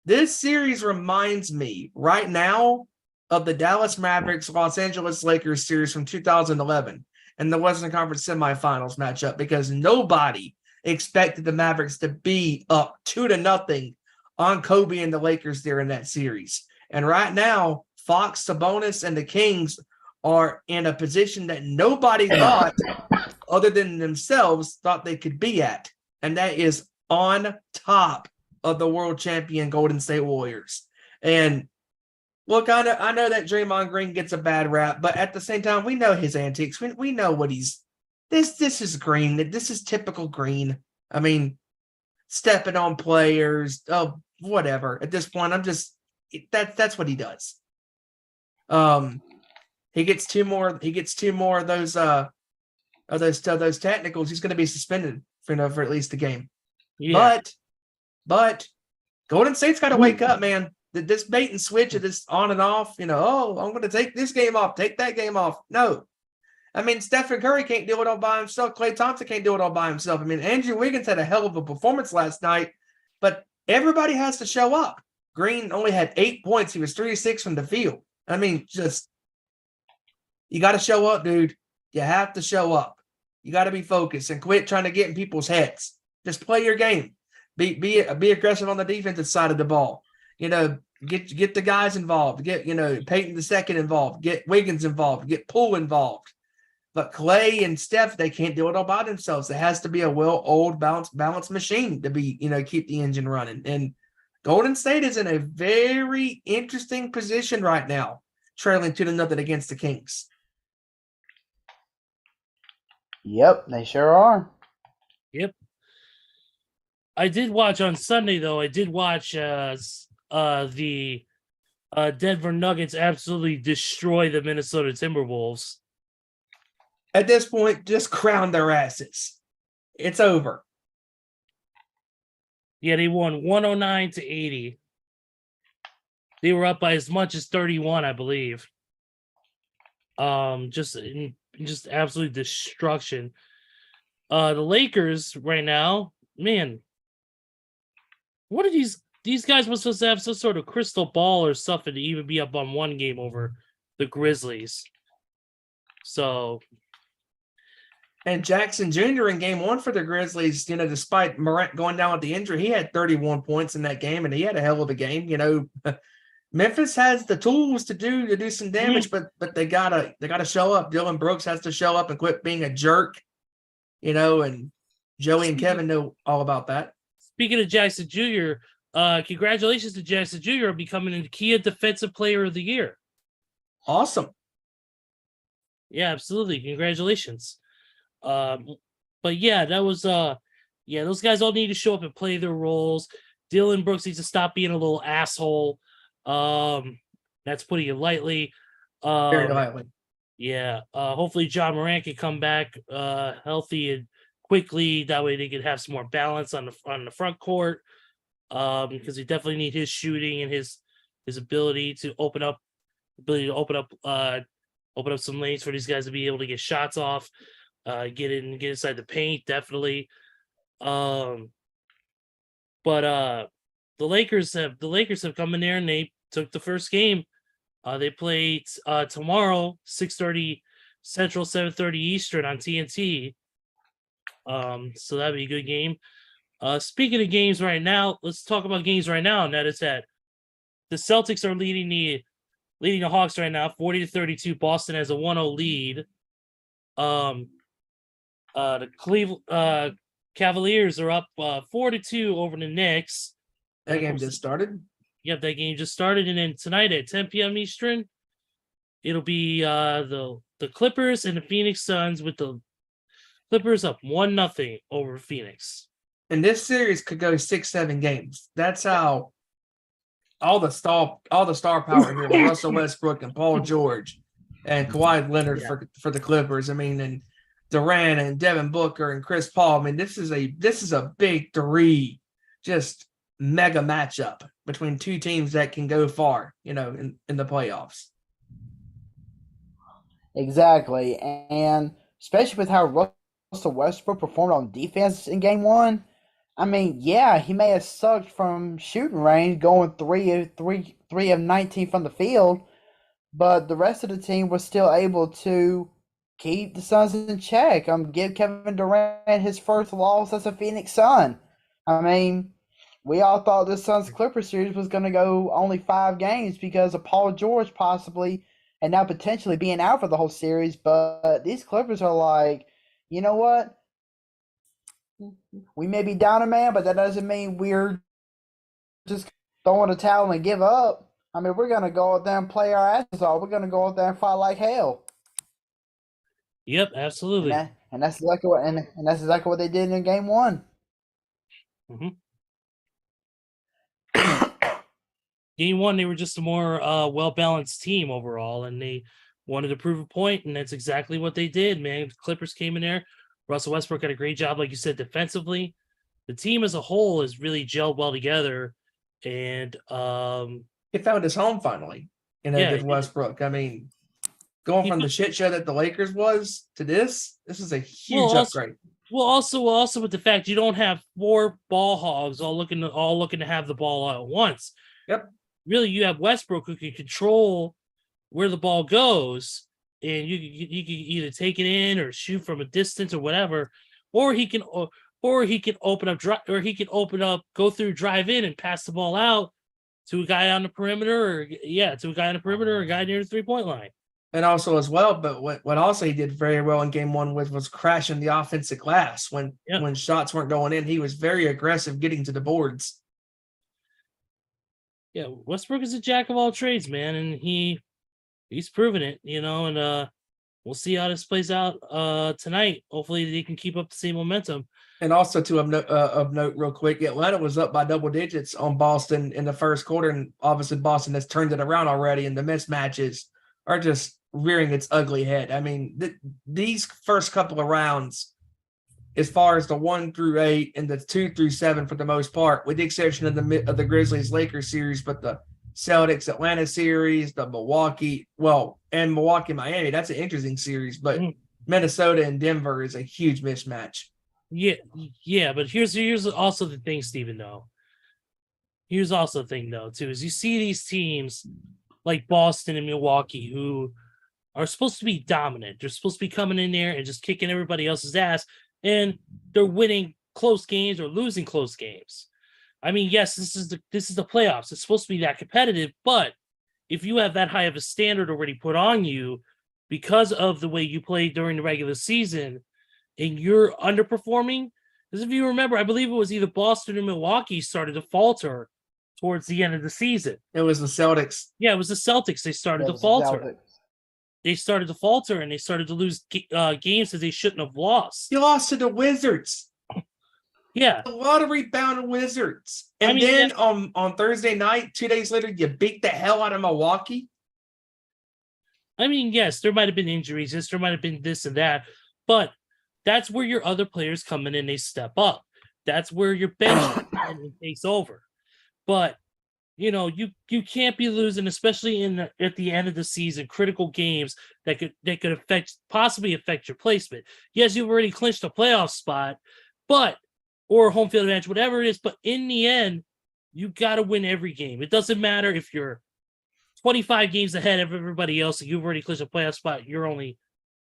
this series reminds me right now of the Dallas Mavericks Los Angeles Lakers series from 2011 and the Western Conference semifinals matchup, because nobody expected the Mavericks to be up 2-0 on Kobe and the Lakers there in that series. And right now, Fox, Sabonis, and the Kings are in a position that nobody thought, other than themselves, thought they could be at. And that is on top of the world champion Golden State Warriors. And look, I know that Draymond Green gets a bad rap, but at the same time, we know his antics. We know what he's – this is Green. This is typical Green. I mean, stepping on players, whatever. At this point, that's what he does. He gets two more of those technicals. He's going to be suspended for at least a game. Yeah. But Golden State's got to wake up, man. This bait and switch of this on and off, I'm going to take this game off, take that game off. No. I mean, Stephen Curry can't do it all by himself. Klay Thompson can't do it all by himself. I mean, Andrew Wiggins had a hell of a performance last night, but everybody has to show up. Green only had 8 points. He was 3-6 from the field. I mean, you got to show up, dude. You have to show up. You got to be focused and quit trying to get in people's heads. Just play your game. Be aggressive on the defensive side of the ball. Get the guys involved. Get Peyton II involved. Get Wiggins involved. Get Poole involved. But Klay and Steph, they can't do it all by themselves. It has to be a well-oiled, balanced machine to be keep the engine running. And Golden State is in a very interesting position right now, trailing 2-0 against the Kings. Yep, they sure are. Yep. I did watch on Sunday, though. I did watch the Denver Nuggets absolutely destroy the Minnesota Timberwolves. At this point, just crown their asses. It's over. Yeah, they won 109-80. They were up by as much as 31, I believe. Just absolute destruction. The Lakers right now, man. What are these guys were supposed to have some sort of crystal ball or something to even be up on one game over the Grizzlies. So. And Jackson Jr. in game 1 for the Grizzlies, despite Morant going down with the injury, he had 31 points in that game, and he had a hell of a game. Memphis has the tools to do some damage, but they gotta show up. Dylan Brooks has to show up and quit being a jerk, and Joey and Kevin know all about that. Speaking of Jackson Jr., congratulations to Jackson Jr. on becoming the Kia Defensive Player of the Year. Awesome. Yeah, absolutely. Congratulations. But yeah, that was those guys all need to show up and play their roles. Dylan Brooks needs to stop being a little asshole. That's putting it lightly. Very lightly. Yeah. Hopefully John Morant can come back healthy and quickly. That way they could have some more balance on the front court. Because we definitely need his shooting and his ability to open up some lanes for these guys to be able to get shots off. get inside the paint, definitely. But the Lakers have come in there and they took the first game. They play tomorrow, 6:30 Central, 7:30 Eastern on TNT. So that'd be a good game. Speaking of games right now, let's talk about games right now. And that is that the Celtics are leading the Hawks right now, 40-32. Boston has a 1-0 lead. The Cleveland Cavaliers are up 4-2 over the Knicks. That game just started. Yep, that game just started, and then tonight at 10 p.m. Eastern, it'll be the Clippers and the Phoenix Suns, with the Clippers up 1-0 over Phoenix. And this series could go 6-7 games. That's how all the star power here with Russell Westbrook and Paul George and Kawhi Leonard for the Clippers. I mean, and Durant and Devin Booker and Chris Paul. I mean, this is a big three, just mega matchup between two teams that can go far, in the playoffs. Exactly. And especially with how Russell Westbrook performed on defense in game one. I mean, yeah, he may have sucked from shooting range, going 3 of 19 from the field, but the rest of the team was still able to keep the Suns in check. Give Kevin Durant his first loss as a Phoenix Sun. I mean, we all thought the Suns Clippers series was going to go only 5 games because of Paul George possibly and now potentially being out for the whole series. But these Clippers are like, you know what? We may be down a man, but that doesn't mean we're just throwing a towel and give up. I mean, we're going to go out there and play our asses off. We're going to go out there and fight like hell. Yep, absolutely. And that's exactly what they did in game one. Mm-hmm. Game one, they were just a more well-balanced team overall, and they wanted to prove a point, and that's exactly what they did, man. The Clippers came in there. Russell Westbrook had a great job, like you said, defensively. The team as a whole has really gelled well together, and he found his home finally. Did Westbrook. I mean, going from the shit show that the Lakers was to this is a huge upgrade. Also with the fact you don't have 4 ball hogs all looking to have the ball out at once. Yep. Really, you have Westbrook who can control where the ball goes, and you can either take it in or shoot from a distance or whatever, or he can open up, go through, drive in, and pass the ball out to a guy on the perimeter, or a guy near the 3-point line. And also as well, but what also he did very well in game one was crashing the offensive glass when shots weren't going in. He was very aggressive getting to the boards. Yeah, Westbrook is a jack of all trades, man, and he's proven it, and we'll see how this plays out tonight. Hopefully they can keep up the same momentum. And also of note real quick, Atlanta was up by double digits on Boston in the first quarter, and obviously Boston has turned it around already, and the mismatches are just rearing its ugly head. I mean, these first couple of rounds, as far as the 1 through 8 and the 2 through 7 for the most part, with the exception of the Grizzlies-Lakers series, but the Celtics-Atlanta series, the Milwaukee-Miami, that's an interesting series, but Minnesota and Denver is a huge mismatch. Yeah, but here's also the thing, Steven, though. Here's also the thing, though, too, is you see these teams like Boston and Milwaukee who are supposed to be dominant. They're supposed to be coming in there and just kicking everybody else's ass, and they're winning close games or losing close games. I mean, yes, this is the playoffs. It's supposed to be that competitive, but if you have that high of a standard already put on you because of the way you played during the regular season and you're underperforming, because if you remember, I believe it was either Boston or Milwaukee started to falter towards the end of the season. It was the Celtics. Yeah, it was the Celtics. They started to falter. They started to falter, and they started to lose games that they shouldn't have lost. You lost to the Wizards. Yeah. A lottery bound Wizards. And then on Thursday night, 2 days later, you beat the hell out of Milwaukee. I mean, yes, there might have been injuries. Yes, there might have been this and that. But that's where your other players come in and they step up. That's where your bench takes over. But you can't be losing, especially at the end of the season, critical games that could possibly affect your placement. Yes, you've already clinched a playoff spot, or home field advantage, whatever it is. But in the end, you got to win every game. It doesn't matter if you're 25 games ahead of everybody else and you've already clinched a playoff spot. You're only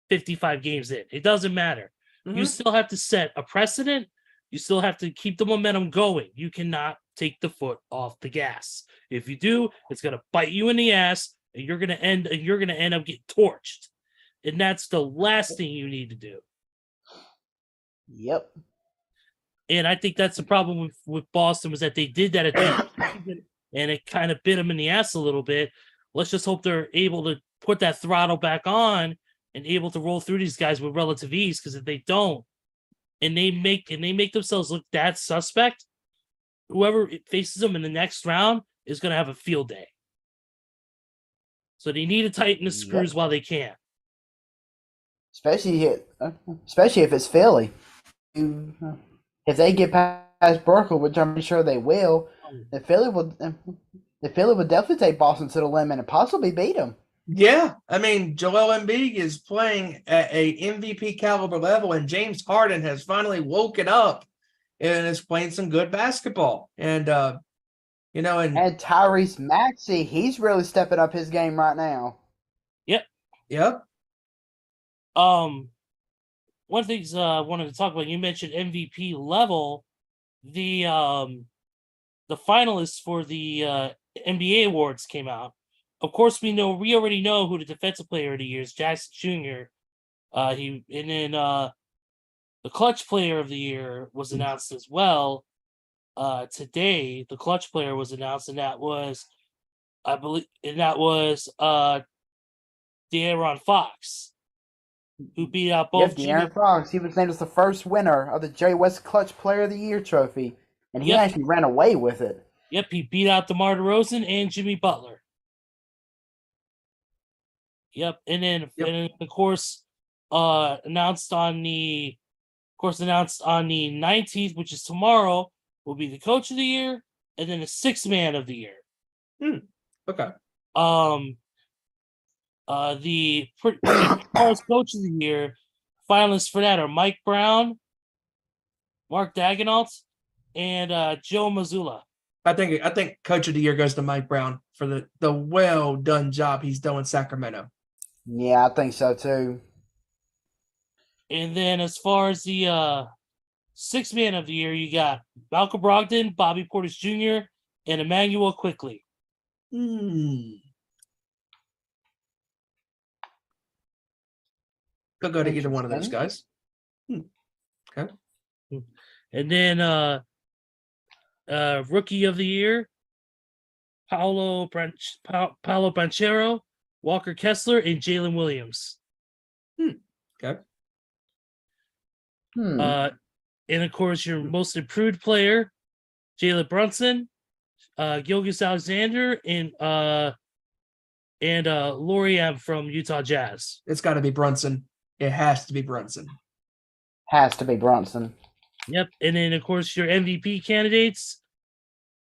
55 games in. It doesn't matter. You still have to set a precedent. You still have to keep the momentum going. You cannot take the foot off the gas. If you do, it's gonna bite you in the ass, and you're gonna end up getting torched. And that's the last thing you need to do. Yep. And I think that's the problem with Boston, was that they did that at the end of the season, and it kind of bit them in the ass a little bit. Let's just hope they're able to put that throttle back on and able to roll through these guys with relative ease. Because if they don't, and they make themselves look that suspect, whoever faces them in the next round is going to have a field day. So they need to tighten the screws while they can. Especially if it's Philly. If they get past Berkeley, which I'm pretty sure they will, the Philly will definitely take Boston to the limit and possibly beat them. Yeah, I mean, Joel Embiid is playing at a MVP caliber level, and James Harden has finally woken up and is playing some good basketball. And and Tyrese Maxey, he's really stepping up his game right now. Yep. One of the things I wanted to talk about, you mentioned MVP level. The finalists for the NBA awards came out. Of course, we already know who the defensive player of the year is, Jackson Jr. The clutch player of the year was announced as well. Today, the clutch player was announced, and that was De'Aaron Fox, who beat out both. De'Aaron Fox. He was named as the first winner of the Jerry West Clutch Player of the Year trophy, and he actually ran away with it. Yep, he beat out DeMar DeRozan and Jimmy Butler. Yep, and then of course, announced on the 19th, which is tomorrow, will be the coach of the year, and then the sixth man of the year. Okay. The first coach of the year finalists for that are Mike Brown, Mark Daigneault, and Joe Mazzulla. I think coach of the year goes to Mike Brown for the well done job he's done in Sacramento. Yeah, I think so too. And then as far as the sixth man of the year, you got Malcolm Brogdon, Bobby Portis Jr., and Emmanuel Quickly. Could go to either one of those guys. Okay. And then rookie of the year, Paolo Banchero, Walker Kessler, and Jalen Williams. Okay. And of course, your most improved player, Jalen Brunson, Gilgeous Alexander, and Loriam from Utah Jazz. It's got to be Brunson. It has to be Brunson. Has to be Brunson. Yep. And then, of course, your MVP candidates,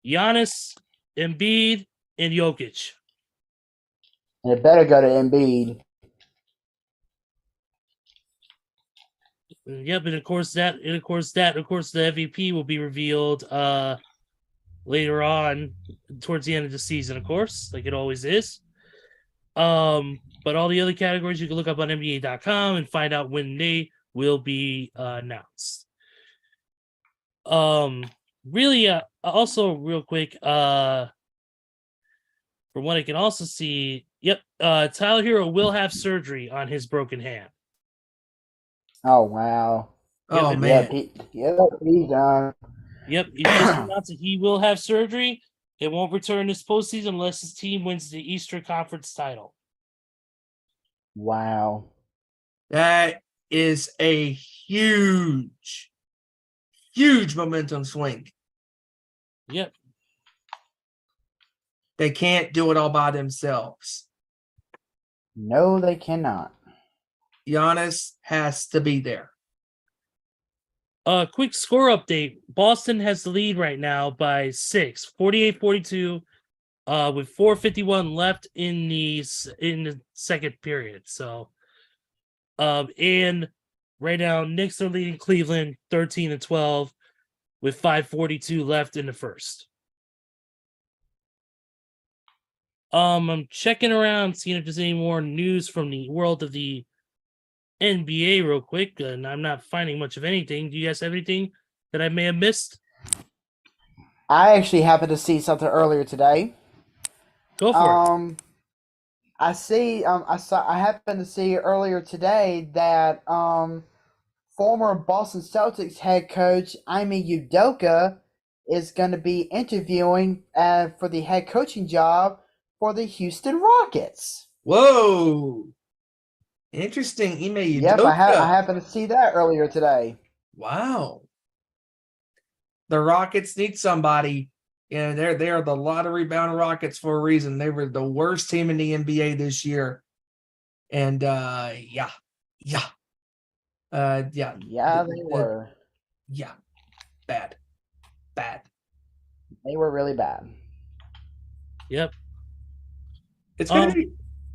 Giannis, Embiid, and Jokic. And it better go to Embiid. Yep, and of course the MVP will be revealed later on towards the end of the season, of course, like it always is. But all the other categories you can look up on NBA.com and find out when they will be announced. Really, also real quick, from what I can also see, Tyler Hero will have surgery on his broken hand. Oh wow! Oh man! He's done. Yep, he just announced that he will have surgery. It won't return this postseason unless his team wins the Eastern Conference title. Wow. That is a huge momentum swing. Yep. They can't do it all by themselves. No, they cannot. Giannis has to be there. Quick score update. Boston has the lead right now by 6, 48-42. with 4:51 left in the second period. So, and right now, Knicks are leading Cleveland 13-12 with 5:42 left in the first. I'm checking around, seeing if there's any more news from the world of the NBA real quick, and I'm not finding much of anything. Do you guys have anything that I may have missed? I actually happened to see something earlier today. Go for it. I happened to see earlier today that former Boston Celtics head coach Ime Udoka is going to be interviewing for the head coaching job for the Houston Rockets. Whoa. Interesting. Ime Udoka. Yep, I happened to see that earlier today. Wow. The Rockets need somebody. And they are the lottery bound Rockets for a reason. They were the worst team in the NBA this year. And yeah. Yeah, they were. Yeah. Bad. They were really bad. Yep. It's gonna be.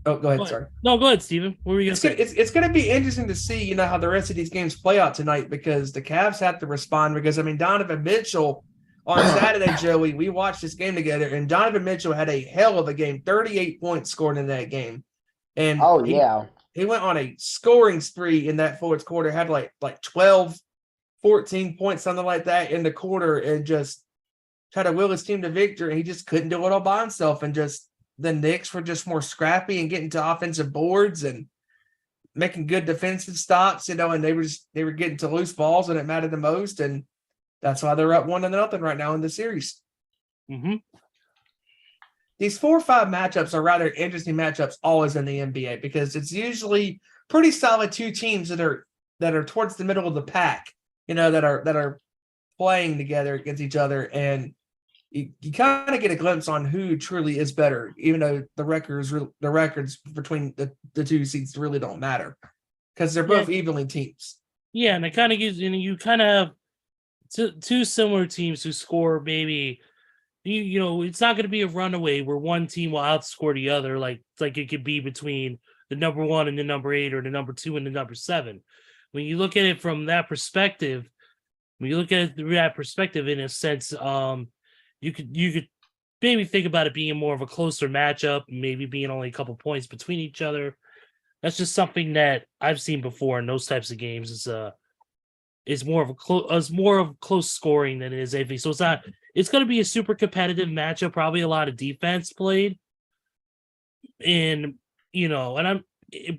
Oh, go ahead. Sorry. No, go ahead, Steven. What were you gonna say? It's gonna be interesting to see, how the rest of these games play out tonight, because the Cavs have to respond. Because Donovan Mitchell on Saturday, Joey, we watched this game together, and Donovan Mitchell had a hell of a game. 38 points scored in that game, and he went on a scoring spree in that fourth quarter. Had like 12, 14 points, something like that in the quarter, and just tried to will his team to victory. He just couldn't do it all by himself, and just the Knicks were just more scrappy and getting to offensive boards and making good defensive stops, and they were getting to loose balls when it mattered the most, and that's why they're up 1-0 right now in the series. Mm-hmm. These 4 or 5 matchups are rather interesting matchups always in the NBA, because it's usually pretty solid two teams that are towards the middle of the pack, that are playing together against each other, and you kind of get a glimpse on who truly is better, even though the records between the two seeds really don't matter, because they're both evenly teams. Yeah, and it kind of gives you kind of have two similar teams who score maybe. It's not going to be a runaway where one team will outscore the other, like it could be between the number 1 and the number 8, or the number 2 and the number 7. When you look at it from that perspective, in a sense, you could maybe think about it being more of a closer matchup, maybe being only a couple points between each other. That's just something that I've seen before in those types of games. Is more of close scoring than it is anything. So it's going to be a super competitive matchup, probably a lot of defense played, and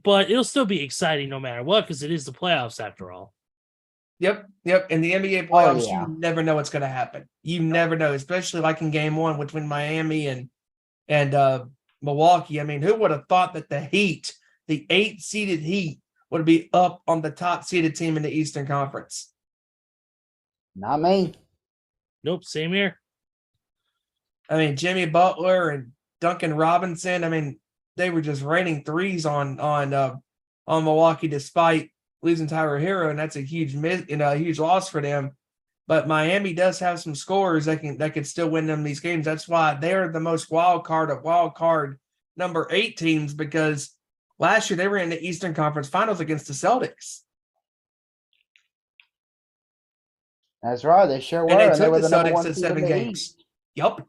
but it'll still be exciting no matter what, because it is the playoffs after all. Yep. In the NBA playoffs, you never know what's going to happen. You never know, especially like in Game 1 between Miami and Milwaukee. Who would have thought that the Heat, the 8-seeded Heat, would be up on the top-seeded team in the Eastern Conference? Not me. Nope, same here. Jimmy Butler and Duncan Robinson. They were just raining threes on Milwaukee, despite losing Tyler Hero, and that's a huge huge loss for them. But Miami does have some scorers that can still win them these games. That's why they're the most wild card number 8 teams, because last year they were in the Eastern Conference Finals against the Celtics. That's right, they sure were. And they took were the number Celtics to 7 games. Yep.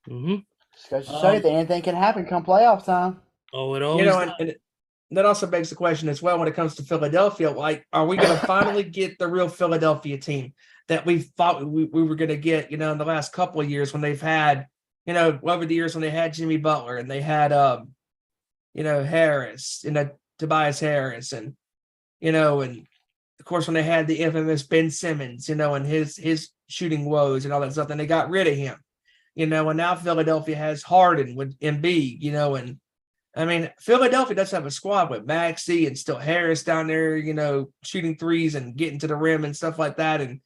Mm-hmm. Just goes to show you that anything can happen come playoff time. Oh, it always and that also begs the question as well when it comes to Philadelphia. Like, are we going to finally get the real Philadelphia team that we thought we were going to get, in the last couple of years when they've had, over the years when they had Jimmy Butler and they had, Harris, Tobias Harris, and, and of course when they had the infamous Ben Simmons, and his shooting woes and all that stuff, and they got rid of him, and now Philadelphia has Harden with Embiid, and Philadelphia does have a squad with Maxey and still Harris down there, shooting threes and getting to the rim and stuff like that. And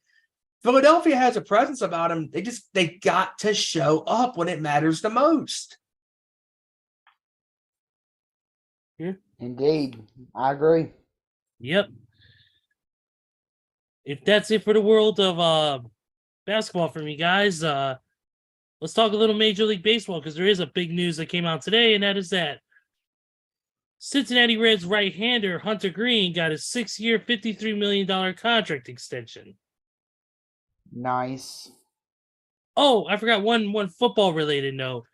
Philadelphia has a presence about them. They got to show up when it matters the most. Yeah. Indeed. I agree. Yep. If that's it for the world of basketball from you guys. Let's talk a little Major League Baseball because there is a big news that came out today, and that is that Cincinnati Reds right-hander Hunter Green got a 6-year, $53 million contract extension. Nice. Oh, I forgot one football-related note.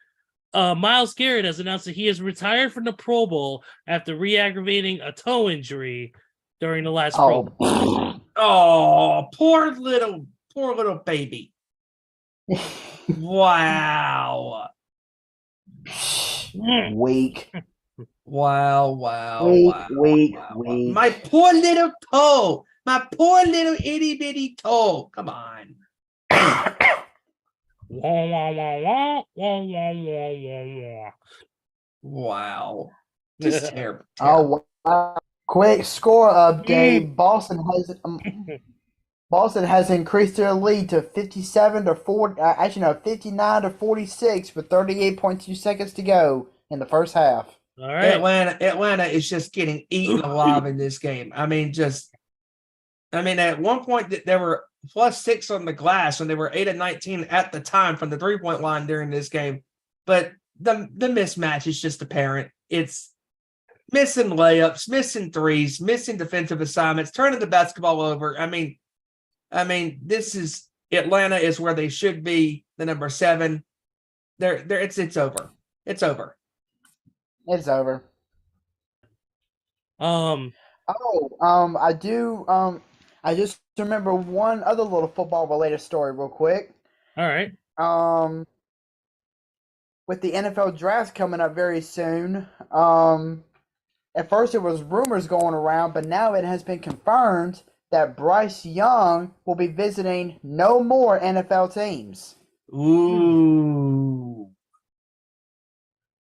Myles Garrett has announced that he has retired from the Pro Bowl after re-aggravating a toe injury during the last Pro Bowl. Oh, poor little baby. Wow. Weak. Wow. Weak. My poor little toe. My poor little itty bitty toe. Come on. Wah, wah, wah, wah, wah, wah, wah, wah, wah. Wow. Just terrible. Oh, wow. Quick score update. Boston has increased their lead to 59 to 46 with 38.2 seconds to go in the first half. All right. Atlanta is just getting eaten alive in this game. I mean, at one point they were +6 on the glass when they were 8-19 at the time from the 3-point line during this game. But the mismatch is just apparent. It's missing layups, missing threes, missing defensive assignments, turning the basketball over. I mean, this is Atlanta is where they should be, the number 7. It's over. It's over. It's over. I just remember one other little football related story real quick. All right. With the NFL draft coming up very soon, at first it was rumors going around, but now it has been confirmed that Bryce Young will be visiting no more NFL teams. Ooh.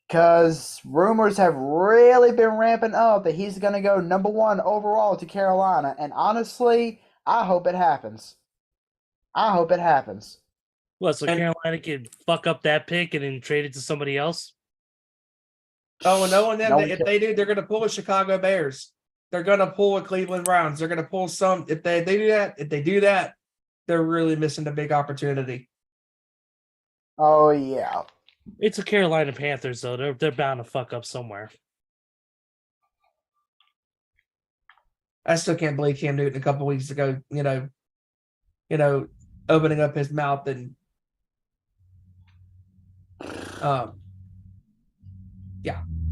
Because rumors have really been ramping up that he's going to go number 1 overall to Carolina. And honestly, I hope it happens. What, so Carolina could fuck up that pick and then trade it to somebody else? Oh, no, and then if they do, they're going to pull the Chicago Bears. They're going to pull a Cleveland Browns. They're going to pull some. If they do that, they're really missing a big opportunity. Oh, yeah. It's the Carolina Panthers, though. They're bound to fuck up somewhere. I still can't believe Cam Newton a couple weeks ago, opening up his mouth and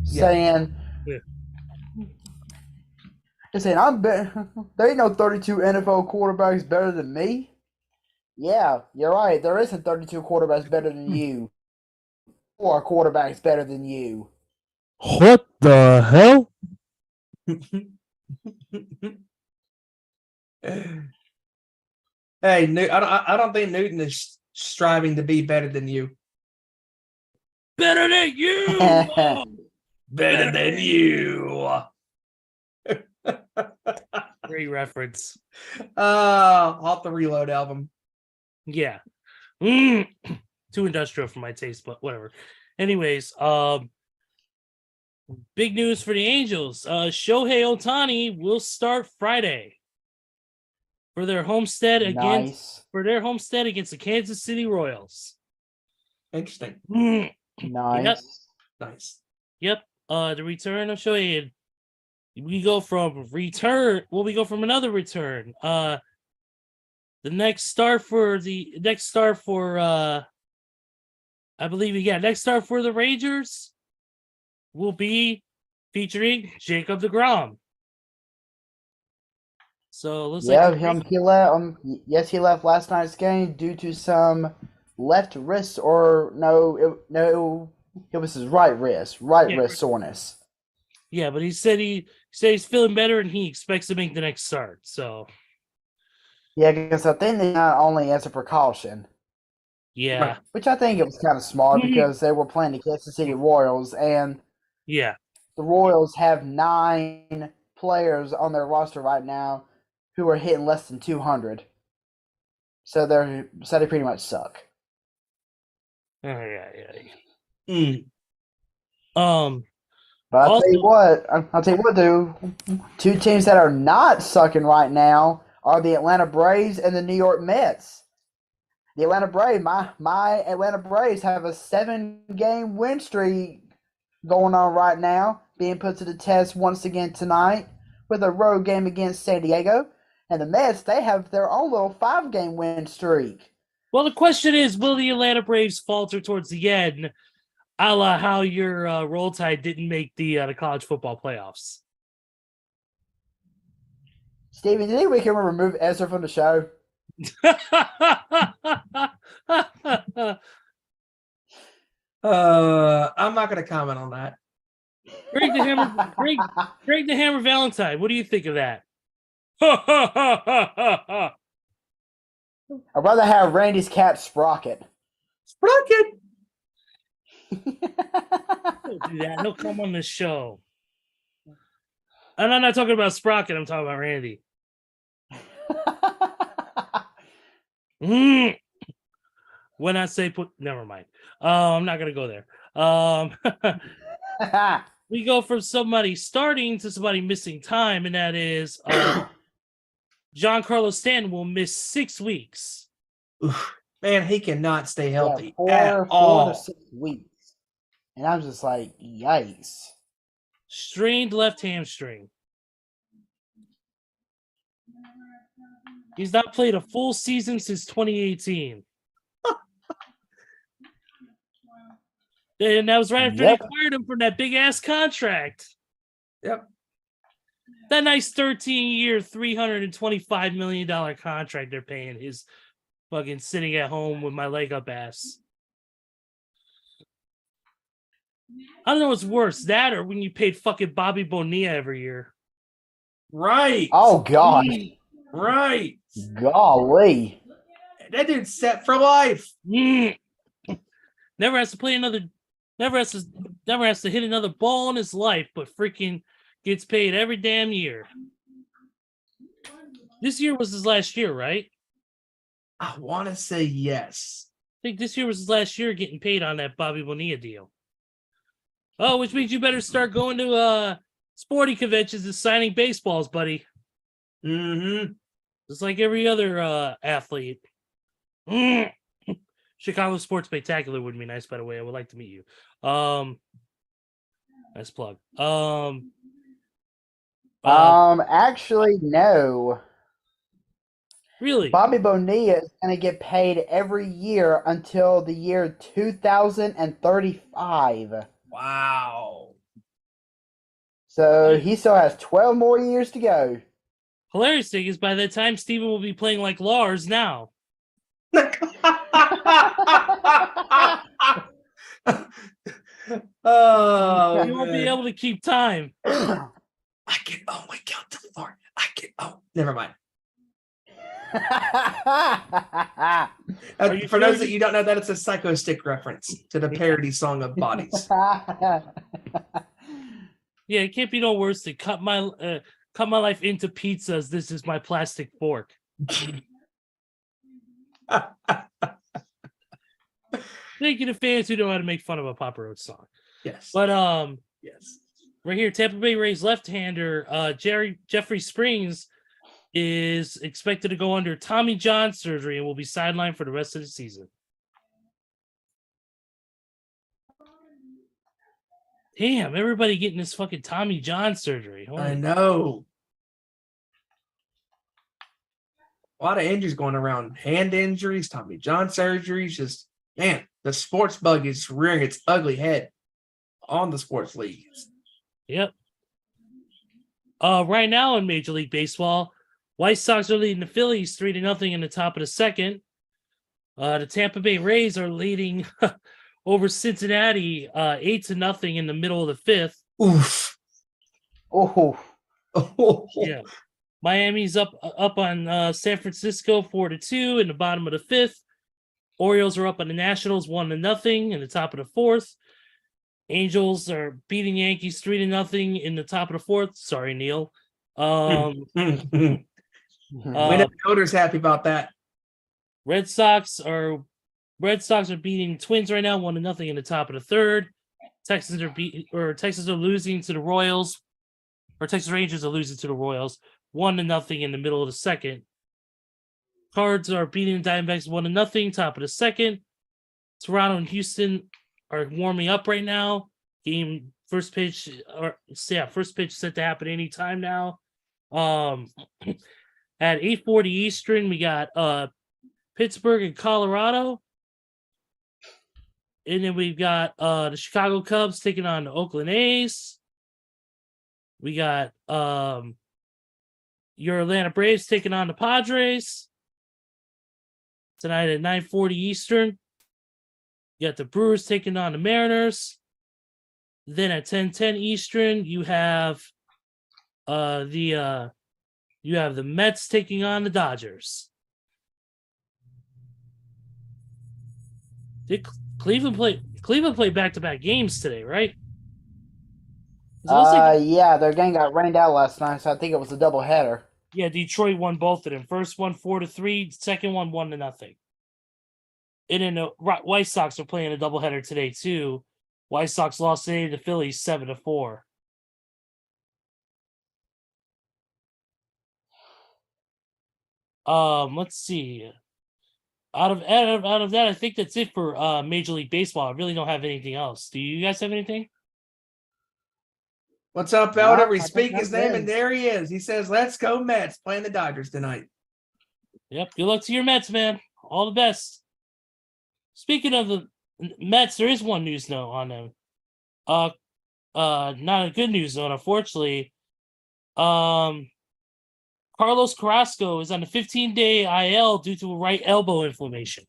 saying I'm better. There ain't no 32 NFL quarterbacks better than me. Yeah, you're right. There isn't 32 quarterbacks better than you. 4 quarterbacks better than you. What the hell? Hey, I don't think Newton is striving to be better than you. Better than you. Better than you. Great reference. Off the Reload album. Yeah. Too industrial for my taste, but whatever. Anyways, big news for the Angels. Shohei Ohtani will start Friday for their homestead against the Kansas City Royals. Interesting. Nice. Nice. Yep. The return of Shohei. We go from another return. The next star for the Rangers will be featuring Jacob deGrom. So looks like he left. Yes, he left last night's game due to some left wrist, or it was his right wrist soreness. Yeah, but he said he's feeling better and he expects to make the next start. So yeah, because I think they not only as a precaution. Yeah. Which I think it was kind of smart because they were playing the Kansas City Royals, and yeah, the Royals have 9 players on their roster right now who are hitting less than 200. So they pretty much suck. Yeah. But I'll tell you what, dude. 2 teams that are not sucking right now are the Atlanta Braves and the New York Mets. The Atlanta Braves, my Atlanta Braves have a 7-game win streak going on right now, being put to the test once again tonight with a road game against San Diego. And the Mets, they have their own little 5-game win streak. Well, the question is, will the Atlanta Braves falter towards the end, a la how your Roll Tide didn't make the college football playoffs? Steven, do you think we can remove Ezra from the show? I'm not going to comment on that. Greg the Hammer Valentine, what do you think of that? I'd rather have Randy's cat Sprocket. Sprocket. Don't do that. He'll come on the show. And I'm not talking about Sprocket. I'm talking about Randy. When I say never mind. I'm not gonna go there. We go from somebody starting to somebody missing time, and that is Giancarlo Stanton will miss 6 weeks. Oof, man, he cannot stay healthy yeah, at all. 4 to 6 weeks. And I was just like, yikes. Strained left hamstring. He's not played a full season since 2018. And that was right after they acquired him from that big ass contract. Yep. That nice 13-year, $325 million contract they're paying his fucking sitting at home with my leg up ass. I don't know what's worse, that or when you paid fucking Bobby Bonilla every year. Right. Oh, God. Right. Golly. That dude's set for life. Never has to play another. Never has to hit another ball in his life, but freaking gets paid every damn year. This year was his last year, right? I want to say yes. I think this year was his last year getting paid on that Bobby Bonilla deal. Oh, which means you better start going to sporting conventions and signing baseballs, buddy. Mm-hmm. Just like every other athlete. Chicago Sports Spectacular would be nice, by the way. I would like to meet you. Nice plug. Actually, no. Really? Bobby Bonilla is going to get paid every year until the year 2035. Wow. So he still has 12 more years to go. Hilarious thing is, by that time, Steven will be playing like Lars now. Oh, you won't be able to keep time. I can only count to 4. Never mind. For those that you don't know, that it's a Psycho Stick reference to the parody song of Bodies. Yeah, it can't be no worse than cut my life into pizzas. This is my plastic fork. Thank you to fans who know how to make fun of a Papa Roach song. Yes. But yes. Right here, Tampa Bay Rays left-hander Jeffrey Springs is expected to go under Tommy John surgery and will be sidelined for the rest of the season. Damn, everybody getting this fucking Tommy John surgery. I know. A lot of injuries going around. Hand injuries, Tommy John surgeries. Just, man, the sports bug is rearing its ugly head on the sports leagues. Yep. Right now in Major League Baseball, White Sox are leading the Phillies 3-0 in the top of the second. The Tampa Bay Rays are leading over Cincinnati 8-0 in the middle of the fifth. Oof. Oh. Yeah. Miami's up on San Francisco 4-2 in the bottom of the fifth. Orioles are up on the Nationals 1-0 in the top of the fourth. Angels are beating Yankees 3-0 in the top of the fourth. Sorry, Neil. Winner Coder's happy about that. Red Sox are beating Twins right now 1-0 in the top of the third. Texas are losing to the Royals, or Texas Rangers are losing to the Royals 1-0 in the middle of the second. Cards are beating the Diamondbacks 1-0, top of the second. Toronto and Houston are warming up right now. First pitch set to happen anytime now. At 8:40 Eastern, we got Pittsburgh and Colorado. And then we've got the Chicago Cubs taking on the Oakland A's. We got your Atlanta Braves taking on the Padres. Tonight at 9:40 Eastern. You got the Brewers taking on the Mariners. Then at 10:10 Eastern, you have the Mets taking on the Dodgers. Did Cleveland play back-to-back games today, right? Yeah, their game got rained out last night, so I think it was a doubleheader. Yeah, Detroit won both of them. First one 4-3, second one 1-0. And then the White Sox are playing a doubleheader today too. White Sox lost today to the Phillies 7-4. Let's see. Out of that, I think that's it for Major League Baseball. I really don't have anything else. Do you guys have anything? What's up, Elder? We I speak think his that's name, it. and there he is. He says, "Let's go Mets, playing the Dodgers tonight." Yep. Good luck to your Mets, man. All the best. Speaking of the Mets, there is one news note on them. Not a good news note, unfortunately. Carlos Carrasco is on a 15-day IL due to a right elbow inflammation.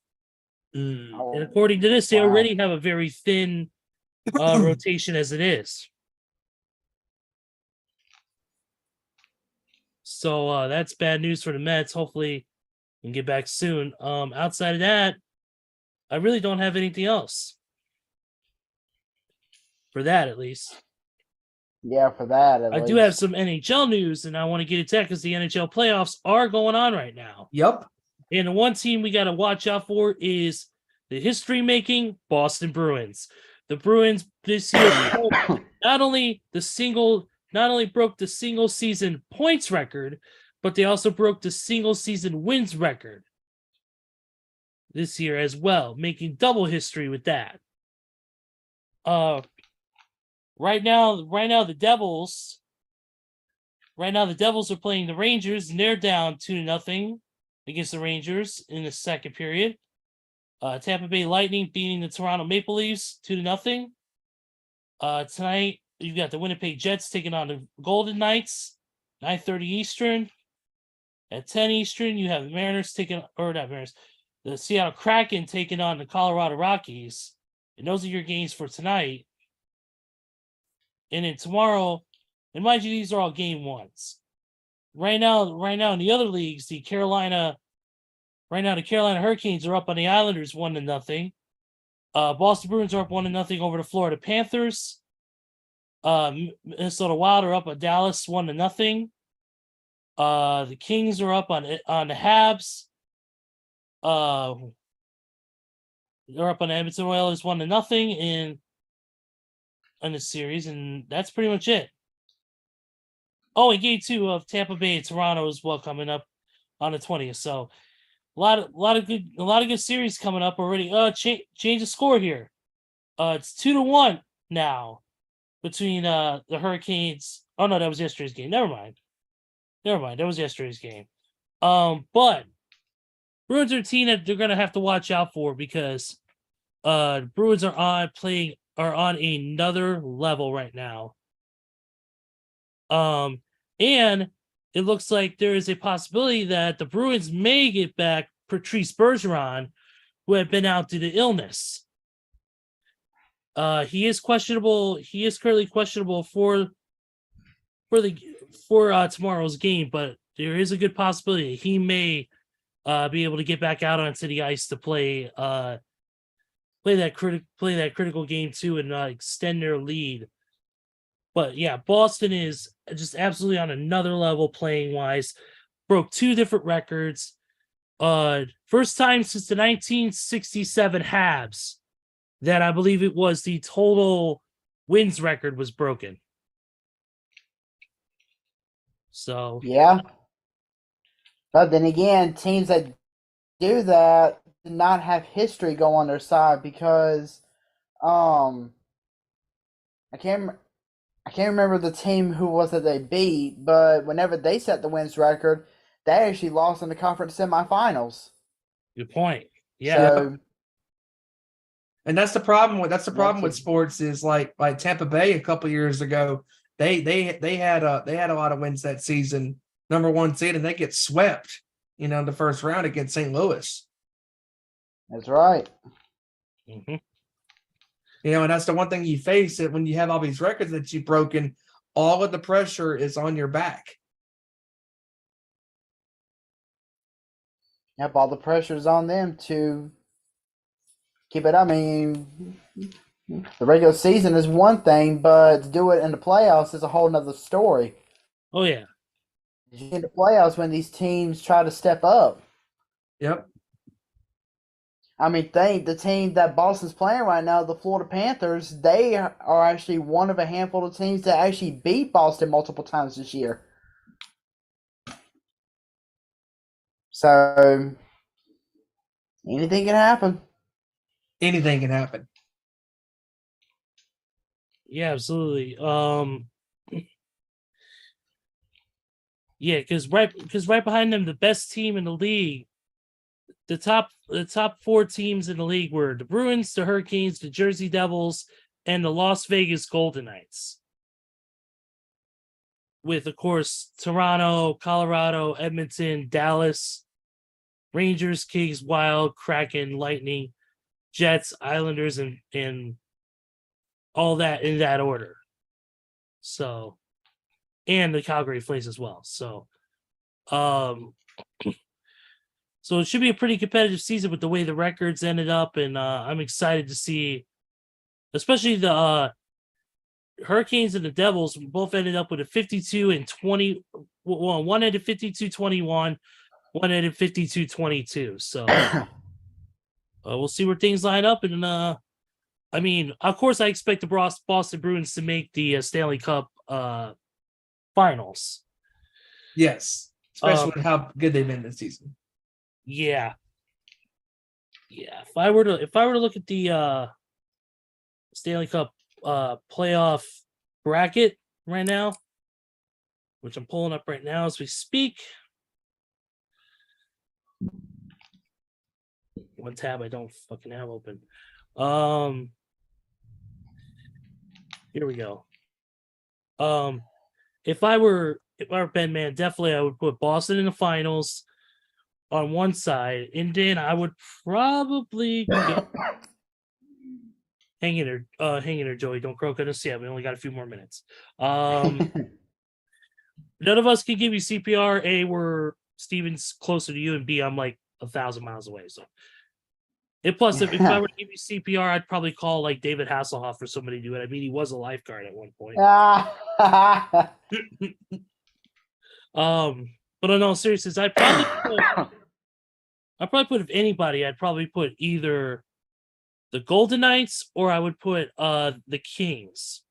And according to this, they Wow. already have a very thin rotation as it is. So that's bad news for the Mets. Hopefully, we can get back soon. Outside of that, I really don't have anything else. For that, at least. Yeah, for that. I do have some NHL news, and I want to get into that because the NHL playoffs are going on right now. Yep. And the one team we got to watch out for is the history-making Boston Bruins. The Bruins this year not only broke the single season points record, but they also broke the single season wins record this year as well, making double history with that. Right now the Devils are playing the Rangers, and they're down 2-0 against the Rangers in the second period. Tampa Bay Lightning beating the Toronto Maple Leafs 2-0. Tonight you've got the Winnipeg Jets taking on the Golden Knights, 9:30 Eastern. At 10 Eastern, you have the Seattle Kraken taking on the Colorado Rockies. And those are your games for tonight. And then tomorrow, and mind you, these are all game ones. Right now in the other leagues, the Carolina Hurricanes are up on the Islanders 1-0. Boston Bruins are up 1-0 over the Florida Panthers. Minnesota Wild are up at Dallas 1-0. The Kings are up on the Habs. They're up on the Edmonton Oilers 1-0 in the series, and that's pretty much it. Oh, and game 2 of Tampa Bay and Toronto as well coming up on the 20th. So a lot of good series coming up already. Change the score here. It's 2-1 now between the Hurricanes. Oh no, that was yesterday's game. Never mind. That was yesterday's game. But Bruins are a team that they're gonna have to watch out for because the Bruins are on another level right now. And it looks like there is a possibility that the Bruins may get back Patrice Bergeron, who had been out due to illness. He is questionable. He is currently questionable for tomorrow's game, but there is a good possibility he may be able to get back out onto the ice to play that critical game too and extend their lead. But yeah, Boston is just absolutely on another level playing wise. Broke 2 different records. First time since the 1967 Habs that I believe it was the total wins record was broken. So Yeah. But then again, teams that do that did not have history go on their side because I can't remember the team who was that they beat, but whenever they set the wins record, they actually lost in the conference semifinals. Good point. Yeah. So And that's the problem with That's a- sports is like Tampa Bay a couple years ago. They had a lot of wins that season, number one seed, and they get swept, in the first round against St. Louis. that's right. Mhm. And that's the one thing you face it when you have all these records that you've broken. All of the pressure is on your back. Yep, all the pressure's on them to keep it. I mean, the regular season is one thing, but to do it in the playoffs is a whole nother story. Oh yeah. In the playoffs, when these teams try to step up, Yep. I mean, the team that Boston's playing right now, the Florida Panthers, they are actually one of a handful of teams that actually beat Boston multiple times this year. So anything can happen. Anything can happen. Yeah, absolutely. Yeah, because right behind them, the best team in the league, the top four teams in the league were the Bruins, the Hurricanes, the Jersey Devils, and the Las Vegas Golden Knights. With, of course, Toronto, Colorado, Edmonton, Dallas, Rangers, Kings, Wild, Kraken, Lightning, Jets, Islanders, and all that in that order. So, and the Calgary Flames as well. So, so it should be a pretty competitive season with the way the records ended up, and I'm excited to see, especially the Hurricanes and the Devils both ended up with a 52 and 20. Well, one ended 52-21, one ended 52-22. So we'll see where things line up, and I mean, of course, I expect the Boston Bruins to make the Stanley Cup finals. Yes, especially with how good they've been this season. Yeah. If I were to look at the Stanley Cup playoff bracket right now, which I'm pulling up right now as we speak. One tab I don't fucking have open. Here we go. If I were Ben Man, definitely I would put Boston in the finals on one side, and then I would probably hang in there, Joey. Don't croak on us. Yeah, we only got a few more minutes. None of us can give you CPR. A, we're Steven's closer to you, and B, I'm like 1,000 miles away. So, and plus, if I were to give you CPR, I'd probably call like David Hasselhoff for somebody to do it. I mean, he was a lifeguard at one point. But in all seriousness, I'd probably put if anybody, I'd probably put either the Golden Knights or I would put the Kings.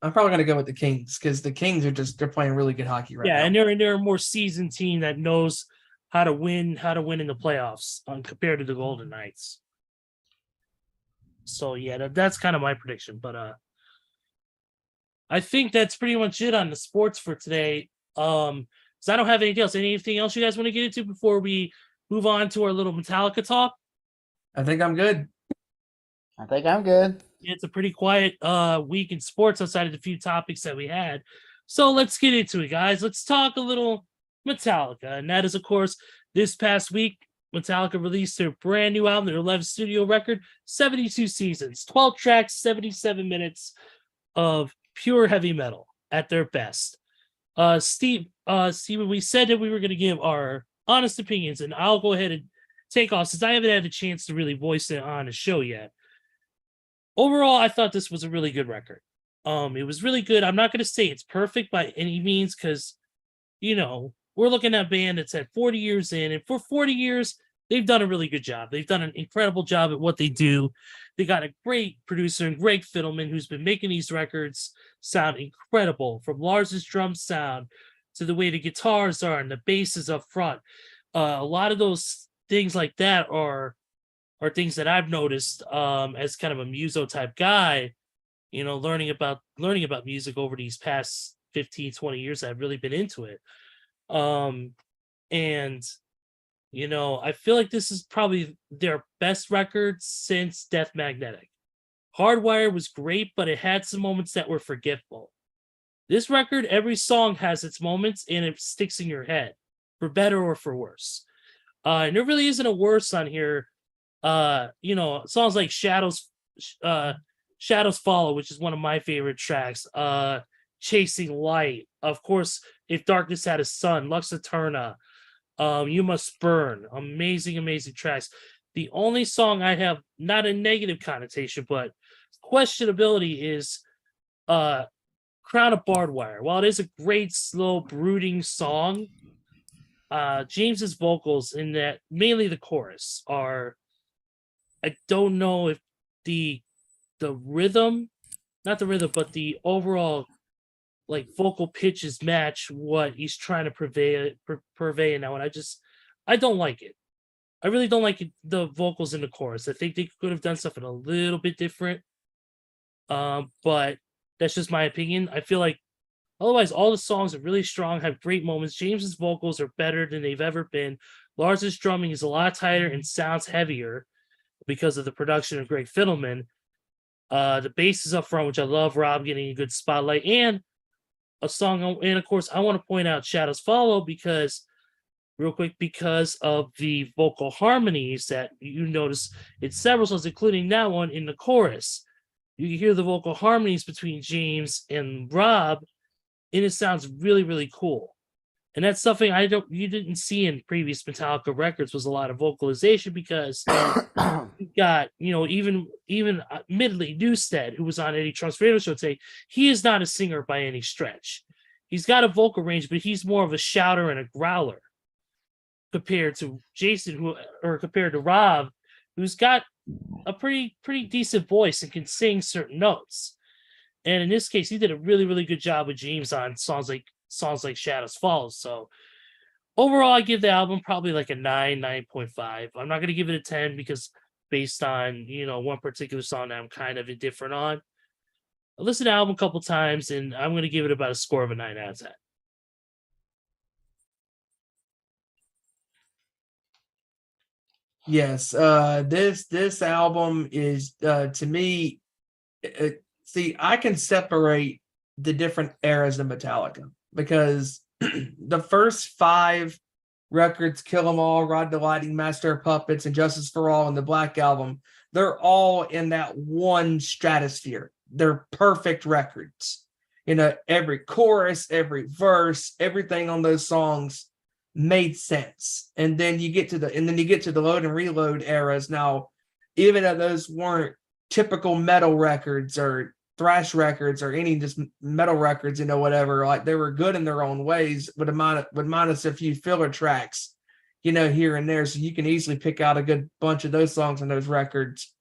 I'm probably going to go with the Kings because the Kings they're playing really good hockey right now. Yeah, and they're a more seasoned team that knows how to win in the playoffs compared to the Golden Knights. So yeah, that's kind of my prediction. But I think that's pretty much it on the sports for today. So I don't have anything else. Anything else you guys want to get into before we move on to our little Metallica talk? I think I'm good. I think I'm good. It's a pretty quiet week in sports outside of the few topics that we had. So let's get into it, guys. Let's talk a little Metallica. And that is, of course, this past week, Metallica released their brand new album, their 11th studio record, 72 seasons, 12 tracks, 77 minutes of pure heavy metal at their best. Steven, we said that we were going to give our honest opinions, and I'll go ahead and take off since I haven't had a chance to really voice it on the show yet. Overall, I thought this was a really good record. It was really good. I'm not going to say it's perfect by any means because, we're looking at a band that's at 40 years in, and for 40 years, they've done a really good job. They've done an incredible job at what they do. They got a great producer and Greg Fiddleman who's been making these records sound incredible, from Lars's drum sound to the way the guitars are and the bass is up front. a lot of those things like that are things that I've noticed as kind of a muso type guy, learning about music over these past 15, 20 years. I've really been into it. And I feel like this is probably their best record since Death Magnetic. Hardwire was great, but it had some moments that were forgetful. This record, every song has its moments and it sticks in your head, for better or for worse. And there really isn't a worse on here. Songs like Shadows Follow, which is one of my favorite tracks. Chasing Light, of course, If Darkness Had a Sun, Lux Eterna, You Must Burn, amazing tracks. The only song I have not a negative connotation, but questionability is Crown of Barbed Wire. While it is a great, slow, brooding song, James's vocals in that, mainly the chorus, are, I don't know if the rhythm, not the rhythm, but the overall like vocal pitches match what he's trying to purvey in that one. I don't like it. I really don't like the vocals in the chorus. I think they could have done something a little bit different. But that's just my opinion. I feel like otherwise all the songs are really strong, have great moments. James's vocals are better than they've ever been. Lars's drumming is a lot tighter and sounds heavier because of the production of Greg Fiddleman. The bass is up front, which I love. Rob getting a good spotlight, and a song, and of course I want to point out Shadows Follow because of the vocal harmonies that you notice in several songs, including that one in the chorus. You can hear the vocal harmonies between James and Rob, and it sounds really cool. And that's something you didn't see in previous Metallica records, was a lot of vocalization, because you got, even admittedly Newstead, who was on Eddie Trump's radio show today, he is not a singer by any stretch. He's got a vocal range, but he's more of a shouter and a growler compared to compared to Rob, who's got a pretty decent voice and can sing certain notes. And in this case, he did a really good job with James on songs like Shadows Fall. So overall, I give the album probably like a 9.5. I'm not going to give it a 10 because based on, one particular song that I'm kind of indifferent on. I listened to the album a couple times, and I'm going to give it about a score of a 9 out of 10. Yes, this album is to me. See, I can separate the different eras of Metallica because the first 5 records, Kill 'Em All, Ride the Lightning, Master of Puppets, and Justice for All, and the Black Album, they're all in that one stratosphere. They're perfect records. Every chorus, every verse, everything on those songs made sense. And then you get to the Load and Reload eras. Now, even though those weren't typical metal records or thrash records or any just metal records, whatever, like they were good in their own ways, but minus a few filler tracks, here and there. So you can easily pick out a good bunch of those songs on those records.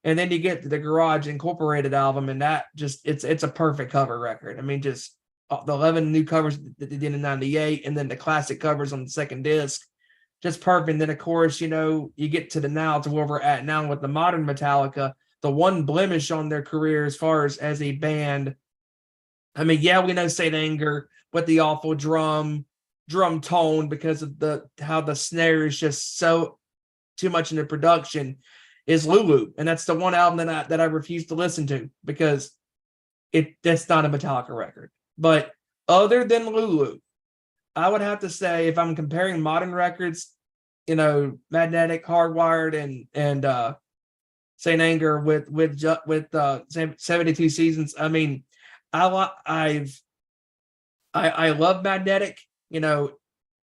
And then you get to the Garage Incorporated album, and that it's a perfect cover record. I mean, just the 11 new covers that they did in 98, and then the classic covers on the second disc, just perfect. And then of course, you get to where we're at now with the modern Metallica, the one blemish on their career as far as a band. I mean, yeah, we know Saint Anger with the awful drum tone because of how the snare is just so too much in the production, is Lulu. And that's the one album that I refuse to listen to because that's not a Metallica record. But other than Lulu, I would have to say, if I'm comparing modern records, Magnetic, Hardwired, and Saint Anger with 72 Seasons. I mean, I love Magnetic.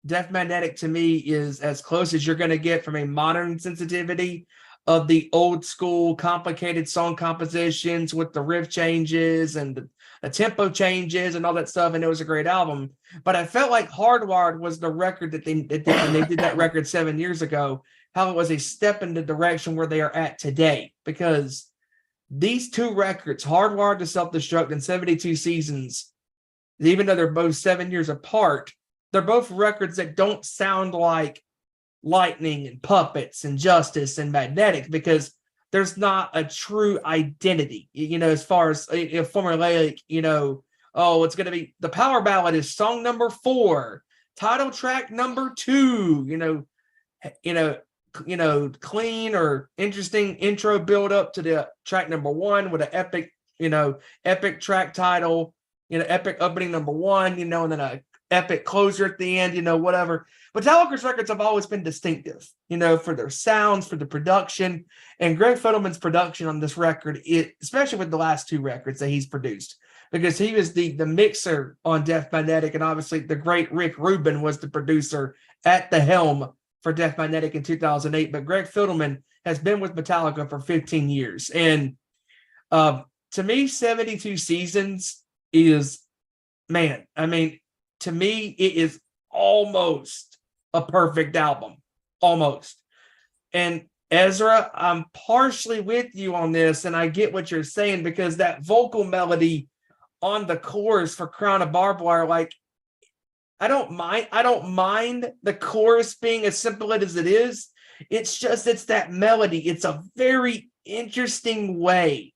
Death Magnetic to me is as close as you're going to get from a modern sensitivity of the old school complicated song compositions with the riff changes and the tempo changes and all that stuff. And it was a great album. But I felt like Hardwired was the record that they did that record 7 years ago, how it was a step in the direction where they are at today. Because these two records, Hardwired to Self-Destruct and 72 Seasons, even though they're both 7 years apart, they're both records that don't sound like Lightning and Puppets and Justice and Magnetic, because there's not a true identity, as far as a formulaic, oh, it's going to be the power ballad is song number 4, title track number 2, clean or interesting intro build up to the track number 1 with an epic, epic track title, epic opening number 1, and then a epic closer at the end, whatever. Metallica's records have always been distinctive, for their sounds, for the production, and Greg Fidelman's production on this record, especially with the last 2 records that he's produced, because he was the mixer on Death Magnetic, and obviously the great Rick Rubin was the producer at the helm for Death Magnetic in 2008. But Greg Fidelman has been with Metallica for 15 years, and to me, 72 Seasons is, man, I mean, to me, it is almost a perfect album, almost. And Ezra, I'm partially with you on this, and I get what you're saying, because that vocal melody on the chorus for Crown of Barbed Wire, like, I don't mind the chorus being as simple as it is. It's that melody. It's a very interesting way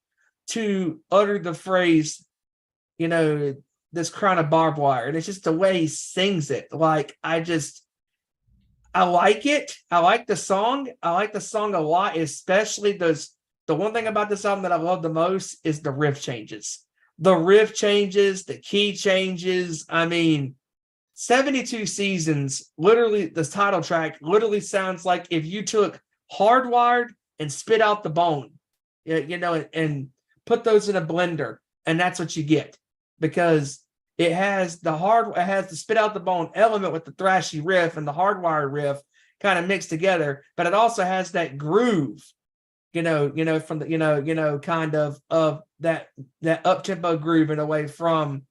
to utter the phrase, this Crown of Barbed Wire. And it's just the way he sings it. Like, I like it. I like the song. I like the song a lot, especially the one thing about this album that I love the most is the riff changes. The riff changes, the key changes. I mean, 72 Seasons, literally, this title track literally sounds like if you took Hardwired and spit out the bone, and put those in a blender, and that's what you get. Because it has the spit out the bone element with the thrashy riff and the Hardwired riff kind of mixed together, but it also has that groove, from the, kind of that up-tempo groove in a way from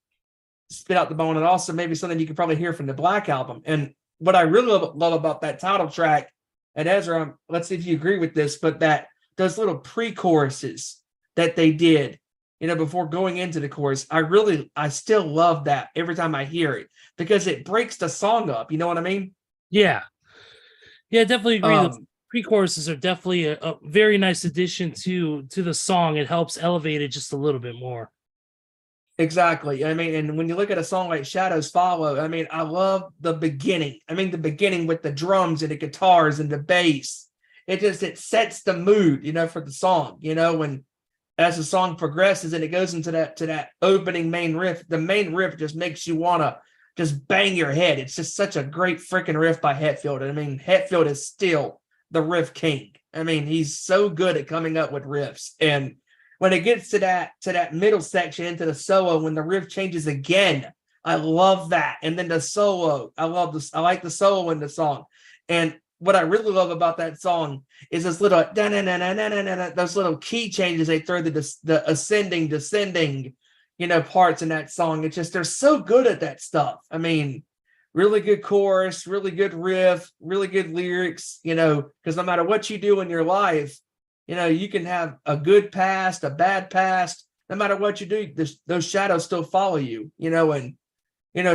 Spit Out the Bone, and also maybe something you could probably hear from the Black Album. And what I really love about that title track, and Ezra, let's see if you agree with this, but those little pre-choruses that they did, before going into the chorus, I still love that every time I hear it, because it breaks the song up. You know what I mean? Yeah, definitely agree. The pre-choruses are definitely a very nice addition to the song. It helps elevate it just a little bit more. Exactly. I mean, and when you look at a song like Shadows Follow, I mean, I love the beginning. I mean, the beginning with the drums and the guitars and the bass. It sets the mood, for the song, when as the song progresses and it goes into that opening main riff, the main riff just makes you want to just bang your head. It's just such a great freaking riff by Hetfield. I mean, Hetfield is still the riff king. I mean, he's so good at coming up with riffs. And when it gets to that middle section into the solo, when the riff changes again, I love that. And then the solo, I like the solo in the song. And what I really love about that song is this little those little key changes they throw, the ascending, descending, parts in that song. It's just, they're so good at that stuff. I mean, really good chorus, really good riff, really good lyrics, because no matter what you do in your life, you can have a good past, a bad past. No matter what you do, those shadows still follow you, and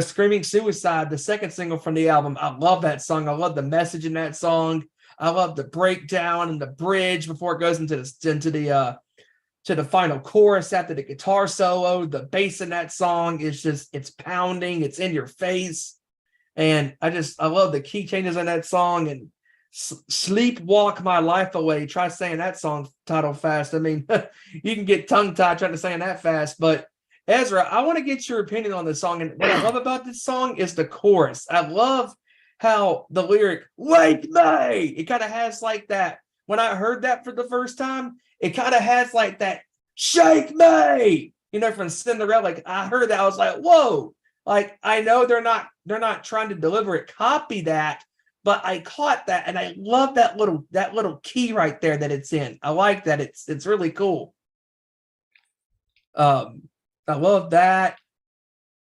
Screaming Suicide, the second single from the album, I love that song. I love the message in that song. I love the breakdown and the bridge before it goes into the final chorus after the guitar solo. The bass in that song is it's pounding, it's in your face. And I love the key changes in that song. And Sleepwalk My Life Away. Try saying that song title fast. I mean, you can get tongue-tied trying to say that fast, but Ezra, I want to get your opinion on this song. And what I love about this song is the chorus. I love how the lyric, "Wake me," it kind of has like that. When I heard that for the first time, it kind of has like that, "Shake me," from Cinderella. Like, I heard that, I was like, whoa. Like, I know they're not trying to deliver copy that, but I caught that, and I love that little key right there that it's in. I like that. It's really cool. I love that.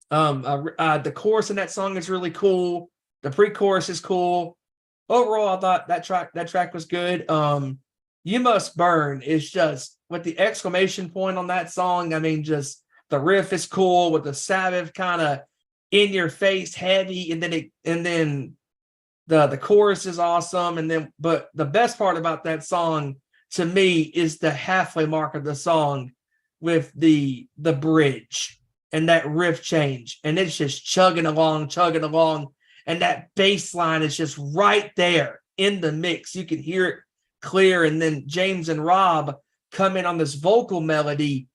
The chorus in that song is really cool. The pre-chorus is cool. Overall, I thought that track was good. You Must Burn is just, with the exclamation point on that song, I mean, just the riff is cool with the Sabbath kind of in your face, heavy, and then The chorus is awesome. And then, but the best part about that song to me is the halfway mark of the song with the bridge and that riff change. And it's just chugging along. And that bass line is just right there in the mix. You can hear it clear. And then James and Rob come in on this vocal melody,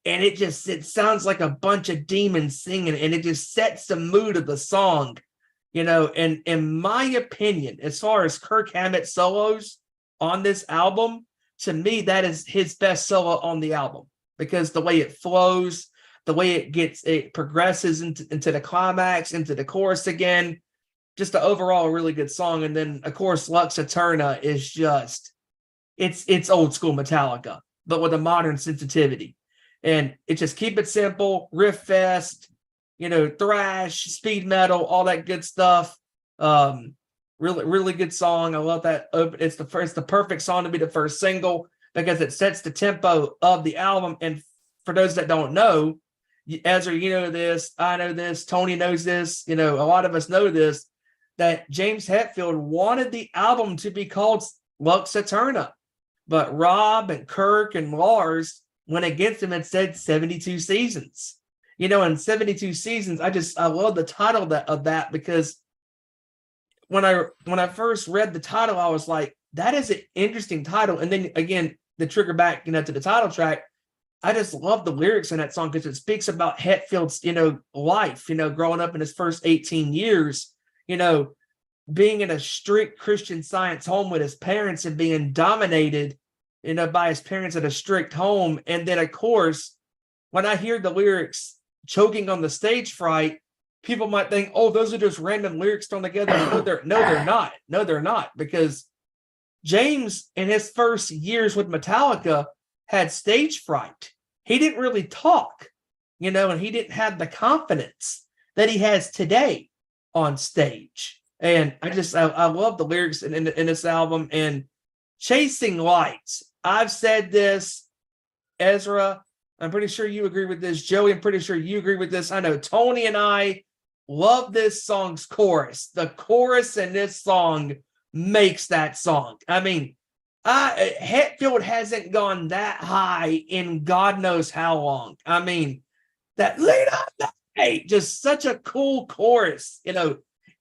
and it sounds like a bunch of demons singing, and it just sets the mood of the song, and in my opinion, as far as Kirk Hammett solos on this album, to me, that is his best solo on the album, because the way it flows, the way it progresses into the climax, into the chorus again, just an overall really good song. And then of course, Lux Eterna is just, it's old school Metallica, but with a modern sensitivity. And it just keep it simple, riff fest, thrash, speed metal, all that good stuff. Really, really good song. I love that. It's the perfect song to be the first single because it sets the tempo of the album. And for those that don't know, Ezra, you know this, I know this, Tony knows this, a lot of us know this, that James Hetfield wanted the album to be called Lux Eterna, but Rob and Kirk and Lars went against him and said 72 seasons. In 72 seasons, I love the title of that because when I first read the title, I was like, that is an interesting title. And then again, the trigger back, to the title track, I just love the lyrics in that song because it speaks about Hetfield's, life, growing up in his first 18 years, being in a strict Christian Science home with his parents and being dominated, by his parents at a strict home. And then, of course, when I hear the lyrics, choking on the stage fright, people might think, oh, those are just random lyrics thrown together. No, they're not. No, they're not. Because James, in his first years with Metallica, had stage fright. He didn't really talk, and he didn't have the confidence that he has today on stage. And I love the lyrics in this album. And Chasing Lights, I've said this, Ezra, I'm pretty sure you agree with this. Joey, I'm pretty sure you agree with this. I know Tony and I love this song's chorus. The chorus in this song makes that song. I mean, Hetfield hasn't gone that high in God knows how long. I mean, that lead on that, hey, just such a cool chorus.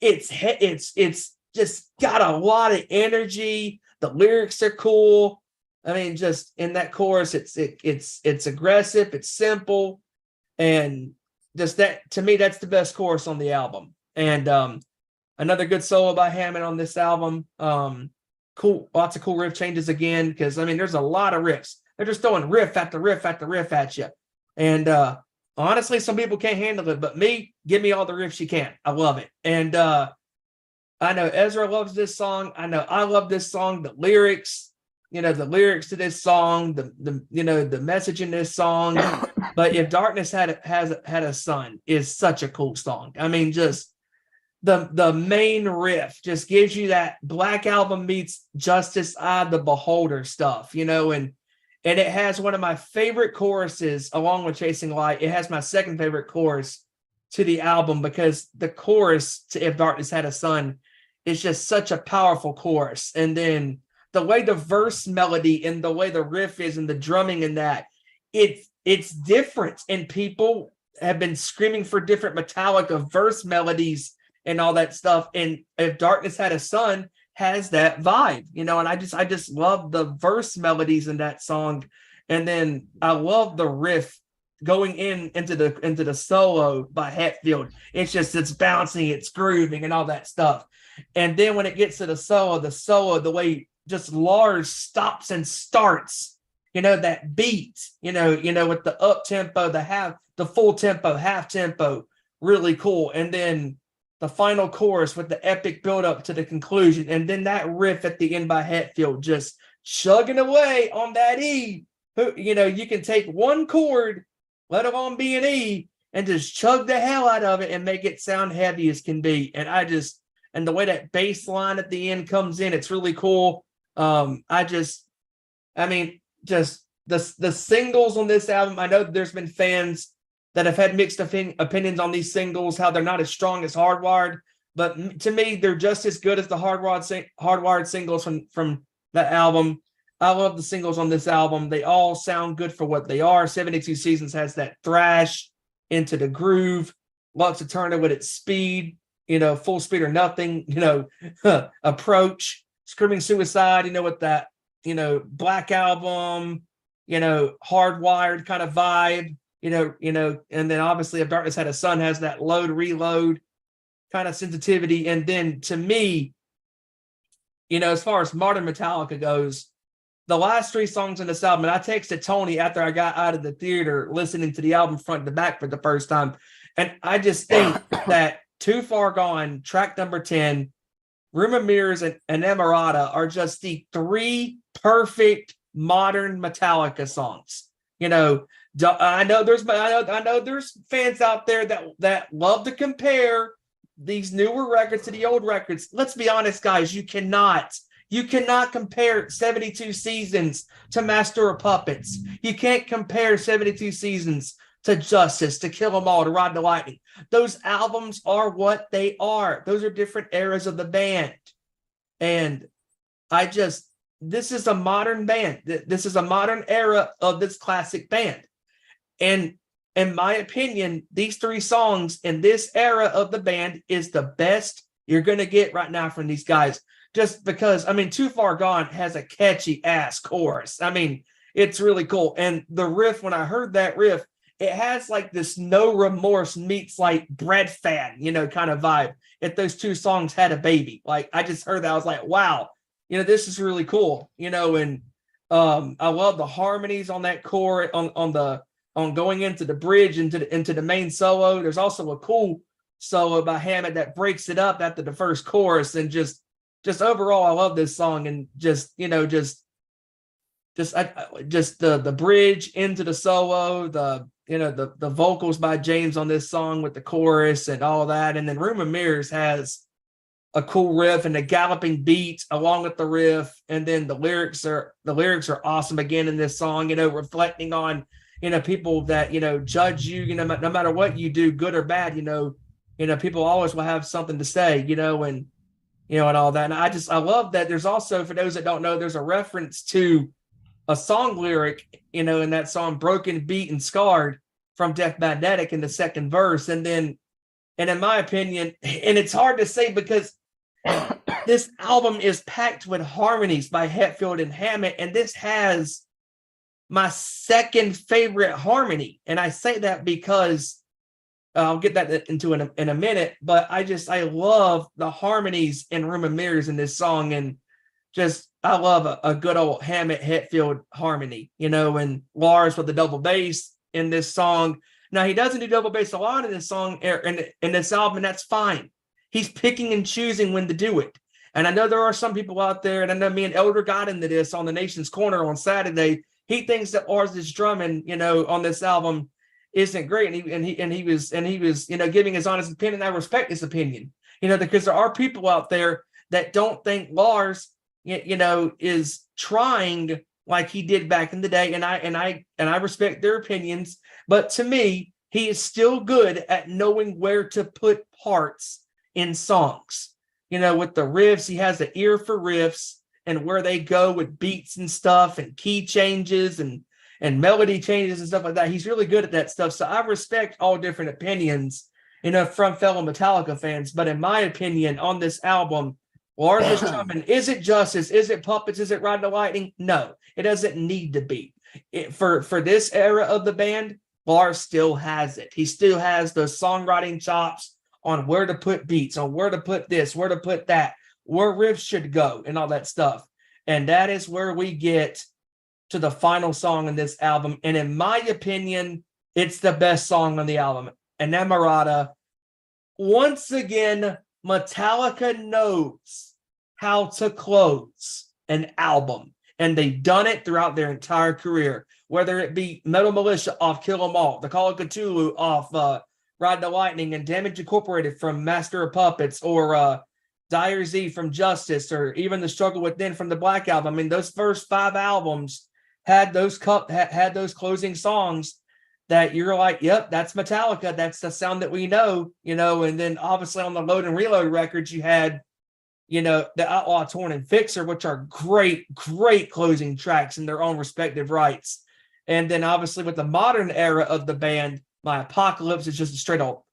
It's just got a lot of energy. The lyrics are cool. I mean, just in that chorus, it's aggressive, it's simple, and just that, to me, that's the best chorus on the album. And another good solo by Hammond on this album. Cool, lots of cool riff changes again, because I mean, there's a lot of riffs. They're just throwing riff after riff after riff at you. And honestly, some people can't handle it, but me, give me all the riffs you can. I love it. And I know Ezra loves this song. I know I love this song. The lyrics, the lyrics to this song, the message in this song. But If Darkness Had a Sun is such a cool song. I mean, just the main riff just gives you that Black Album meets Justice Eye the Beholder stuff, and it has one of my favorite choruses along with Chasing Light. It has my second favorite chorus to the album because the chorus to If Darkness Had a Sun is just such a powerful chorus. And then the way the verse melody and the way the riff is and the drumming in that, it's different. And people have been screaming for different Metallica verse melodies and all that stuff. And If Darkness Had a Sun has that vibe, and I just love the verse melodies in that song. And then I love the riff going into the solo by Hetfield. It's bouncing, it's grooving and all that stuff. And then when it gets to the solo, the way just Lars stops and starts, that beat, with the up tempo, the full tempo, half tempo, really cool. And then the final chorus with the epic build up to the conclusion. And then that riff at the end by Hetfield, just chugging away on that E. You can take one chord, let it on be an E, and just chug the hell out of it and make it sound heavy as can be. And the way that bass line at the end comes in, it's really cool. The singles on this album, I know there's been fans that have had mixed opinions on these singles, how they're not as strong as Hardwired, to me, they're just as good as the hardwired singles from that album. I love the singles on this album. They all sound good for what they are. 72 Seasons has that thrash into the groove. Lux Eterna with its speed, full speed or nothing, approach. Screaming Suicide, with that, Black Album, hardwired kind of vibe, and then obviously If Darkness Had a Sun has that load, reload kind of sensitivity. And then to me, as far as modern Metallica goes, the last 3 songs on this album, and I texted Tony after I got out of the theater listening to the album front to back for the first time. And I just think that Too Far Gone, track number 10, Room of Mirrors, and Emerata are just the 3 perfect modern Metallica songs. I know there's fans out there that love to compare these newer records to the old records. Let's be honest, guys, you cannot compare 72 Seasons to Master of Puppets. You can't compare 72 Seasons to Justice, to Kill 'Em All, to Ride the Lightning. Those albums are what they are. Those are different eras of the band. And this is a modern band. This is a modern era of this classic band. And in my opinion, these 3 songs in this era of the band is the best you're going to get right now from these guys. Just because, Too Far Gone has a catchy ass chorus. It's really cool. And the riff, when I heard that riff, it has like this No Remorse meets like Bread Fan, kind of vibe. If those 2 songs had a baby, like I just heard that, I was like, wow, this is really cool, and I love the harmonies on that chord on going into the bridge into the main solo. There's also a cool solo by Hammond that breaks it up after the first chorus, and just overall, I love this song, and just the bridge into the solo, the vocals by James on this song with the chorus and all that. And then Room of Mirrors has a cool riff and a galloping beat along with the riff. And then the lyrics are awesome again in this song, reflecting on, people that, judge you, no matter what you do, good or bad, people always will have something to say, and all that. And I love that there's also, for those that don't know, there's a reference to a song lyric, in that song Broken, Beat, and Scarred from Death Magnetic in the second verse. And in my opinion, and it's hard to say because this album is packed with harmonies by Hetfield and Hammett, and this has my second favorite harmony. And I say that because I'll get that into in a minute, but I love the harmonies in Room of Mirrors in this song, and I love a good old Hammett Hetfield harmony, and Lars with the double bass in this song. Now, he doesn't do double bass a lot in this song, in this album, and that's fine. He's picking and choosing when to do it. And I know there are some people out there, and I know me and Elder got into this on the Nation's Corner on Saturday. He thinks that Lars' drumming, on this album isn't great, and he was giving his honest opinion. I respect his opinion, because there are people out there that don't think Lars, is trying like he did back in the day, and I respect their opinions. But to me, he is still good at knowing where to put parts in songs. With the riffs, he has an ear for riffs and where they go with beats and stuff, and key changes and melody changes and stuff like that. He's really good at that stuff. So I respect all different opinions, from fellow Metallica fans. But in my opinion, on this album, Lars drumming, is it Justice? Is it Puppets? Is it Ride the Lightning? No, it doesn't need to be. For this era of the band, Lars still has it. He still has those songwriting chops on where to put beats, on where to put this, where to put that, where riffs should go, and all that stuff. And that is where we get to the final song in this album. And in my opinion, it's the best song on the album. Emerata. Once again, Metallica knows how to close an album, and they've done it throughout their entire career, whether it be Metal Militia off Kill 'Em All, the Call of Cthulhu off Ride the Lightning, and Damage Incorporated from Master of Puppets, or Dire Z from Justice, or even The Struggle Within from the Black Album. Those first 5 albums had those closing songs that you're like, yep, that's Metallica. That's the sound that we know, and then obviously on the Load and Reload records, you had, the Outlaw Torn and Fixer, which are great closing tracks in their own respective rights. And then obviously with the modern era of the band, My Apocalypse is just a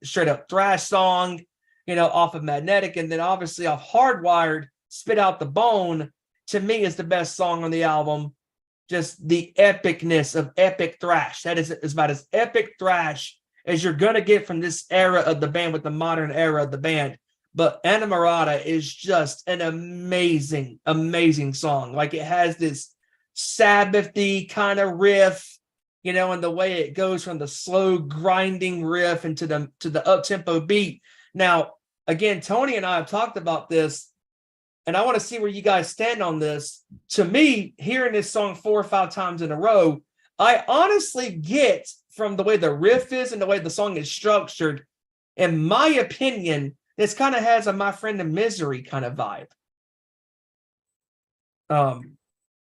straight up thrash song, off of Magnetic. And then obviously off Hardwired, Spit Out the Bone, to me is the best song on the album. Just the epicness of epic thrash. That is about as epic thrash as you're going to get from this era of the band with the modern era of the band. But Anamorata is just an amazing, amazing song. Like, it has this Sabbathy kind of riff, and the way it goes from the slow grinding riff into the up-tempo beat. Now, again, Tony and I have talked about this, and I want to see where you guys stand on this. To me, hearing this song 4 or 5 times in a row, I honestly get, from the way the riff is and the way the song is structured, in my opinion, this kind of has a My Friend in Misery kind of vibe.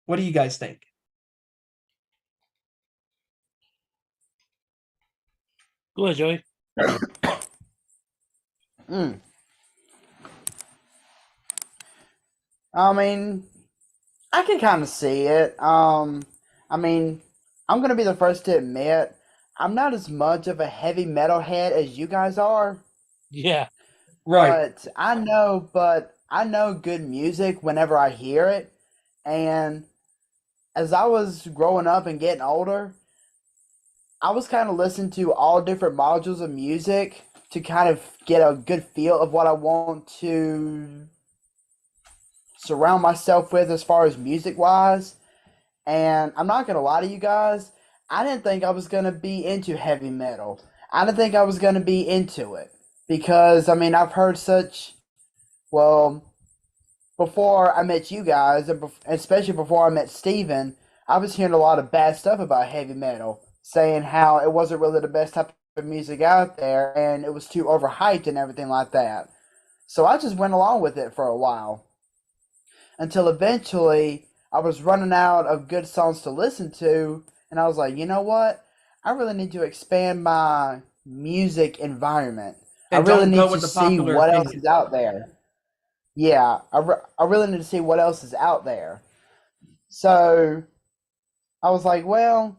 What do you guys think? Go ahead, Joey. I mean, I can kind of see it. I mean, I'm going to be the first to admit, I'm not as much of a heavy metal head as you guys are. Yeah. Right. But I know good music whenever I hear it. And as I was growing up and getting older, I was kind of listening to all different modules of music to kind of get a good feel of what I want to surround myself with as far as music wise. And I'm not going to lie to you guys, I didn't think I was going to be into heavy metal. I didn't think I was going to be into it. Because, I mean, I've heard before I met you guys, and especially before I met Steven, I was hearing a lot of bad stuff about heavy metal, saying how it wasn't really the best type of music out there, and it was too overhyped and everything like that. So I just went along with it for a while, until eventually I was running out of good songs to listen to, and I was like, you know what? I really need to expand my music environment. I really need to see what else is out there. Yeah, I really need to see what else is out there. So I was like, well,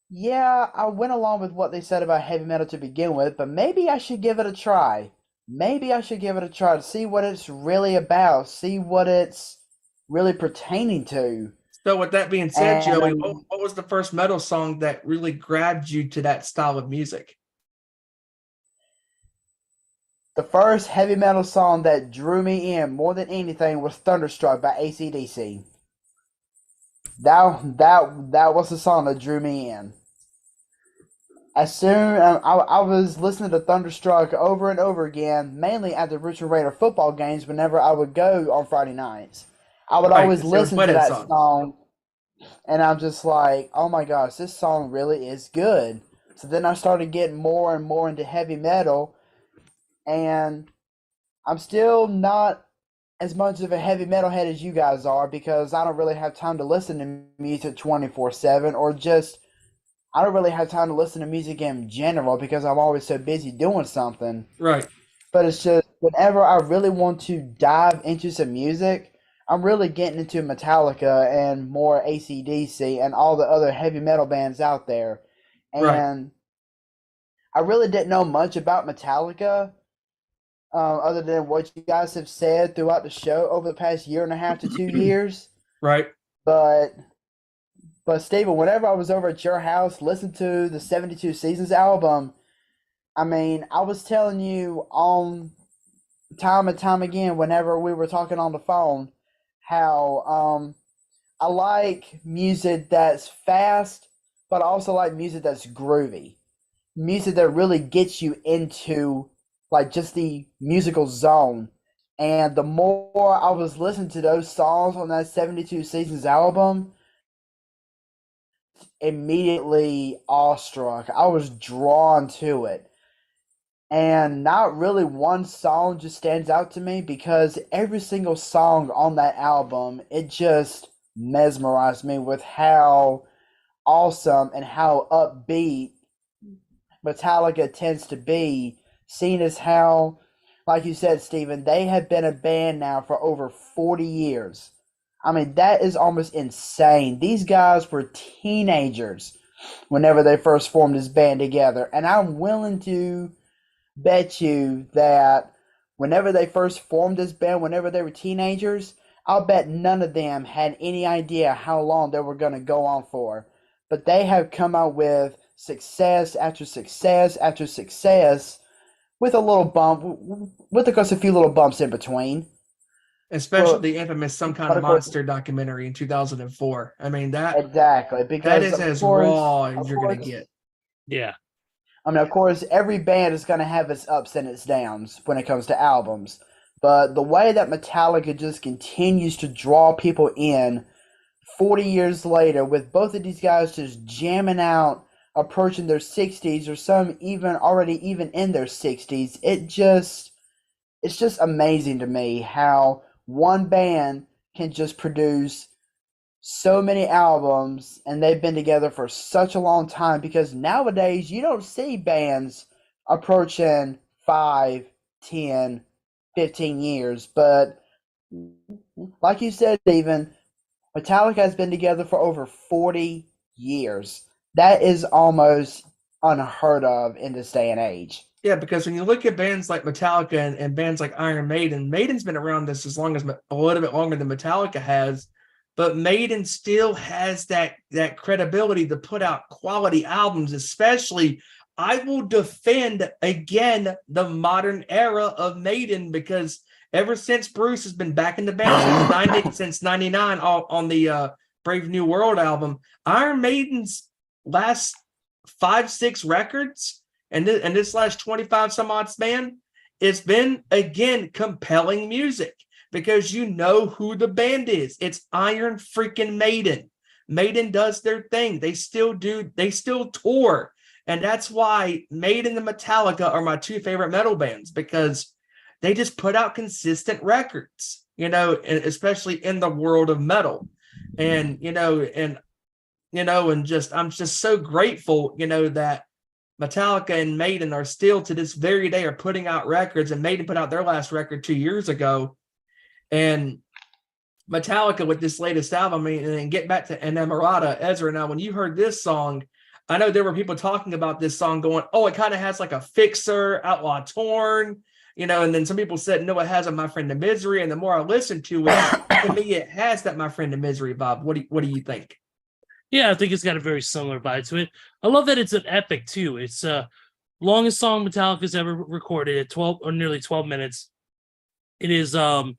yeah, I went along with what they said about heavy metal to begin with, but maybe I should give it a try. Maybe I should give it a try to see what it's really about, see what it's really pertaining to. So with that being said, Joey, what was the first metal song that really grabbed you to that style of music? The first heavy metal song that drew me in more than anything was Thunderstruck by AC/DC. That was the song that drew me in. As soon I was listening to Thunderstruck over and over again, mainly at the Richmond Raider football games whenever I would go on Friday nights. I would always listen to that song, and I'm just like, oh my gosh, this song really is good. So then I started getting more and more into heavy metal, and I'm still not as much of a heavy metal head as you guys are, because I don't really have time to listen to music 24/7, or just I don't really have time to listen to music in general because I'm always so busy doing something. Right. But it's just whenever I really want to dive into some music, I'm really getting into Metallica and more AC/DC and all the other heavy metal bands out there. And I really didn't know much about Metallica, other than what you guys have said throughout the show over the past 1.5 to 2 years. Right. But Steven, whenever I was over at your house listening to the 72 Seasons album, I mean, I was telling you on time and time again whenever we were talking on the phone how I like music that's fast, but I also like music that's groovy. Music that really gets you into like just the musical zone. And the more I was listening to those songs on that 72 Seasons album, immediately awestruck. I was drawn to it. And not really one song just stands out to me, because every single song on that album, it just mesmerized me with how awesome and how upbeat Metallica tends to be, seen as how, like you said, Steven, they have been a band now for over 40 years. I mean, that is almost insane. These guys were teenagers whenever they first formed this band together. And I'm willing to bet you that whenever they first formed this band, whenever they were teenagers, I'll bet none of them had any idea how long they were going to go on for. But they have come out with success after success after success with a little bump, with of course a few little bumps in between. Especially the infamous Some Kind of Monster documentary in 2004. I mean, that exactly, because that is as raw as you're going to get. Yeah. I mean, of course, every band is going to have its ups and its downs when it comes to albums. But the way that Metallica just continues to draw people in 40 years later, with both of these guys just jamming out, approaching their 60s, or some even already even in their 60s, it's just amazing to me how one band can just produce so many albums, and they've been together for such a long time, because nowadays you don't see bands approaching 5, 10, 15 years. But like you said, Steven, Metallica has been together for over 40 years. That is almost unheard of in this day and age. Yeah, because when you look at bands like Metallica and bands like Iron Maiden, Maiden's been around this as long as a little bit longer than Metallica has, but Maiden still has that credibility to put out quality albums. Especially, I will defend again the modern era of Maiden, because ever since Bruce has been back in the band since 99 on the Brave New World album, Iron Maiden's last 5-6 records and this last 25 some odd span, it's been again compelling music, because you know who the band is. It's Iron freaking Maiden. Maiden does their thing. They still tour. And that's why Maiden and Metallica are my two favorite metal bands, because they just put out consistent records, especially in the world of metal. And, I'm just so grateful, that Metallica and Maiden are still to this very day are putting out records, and Maiden put out their last record 2 years ago. And Metallica with this latest album, and get back to Enamorata, Ezra. Now, when you heard this song, I know there were people talking about this song going, oh, it kind of has like a Fixer, Outlaw Torn, and then some people said, no, it has a My Friend in Misery. And the more I listened to it, to me, it has that My Friend in Misery vibe. What do you think? Yeah, I think it's got a very similar vibe to it. I love that it's an epic too. It's longest song Metallica's ever recorded at 12 or nearly 12 minutes. It is an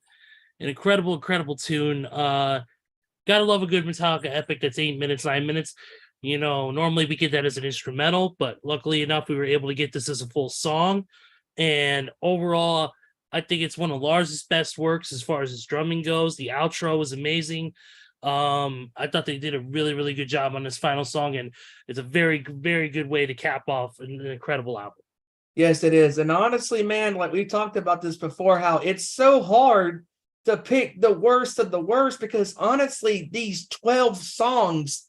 incredible tune. Gotta love a good Metallica epic that's 8 minutes, 9 minutes. Normally we get that as an instrumental, but luckily enough, we were able to get this as a full song. And overall, I think it's one of Lars's best works as far as his drumming goes. The outro was amazing. I thought they did a really, really good job on this final song, and it's a very, very good way to cap off an incredible album. Yes, it is. And honestly, man, like we talked about this before, how it's so hard to pick the worst of the worst, because honestly, these 12 songs,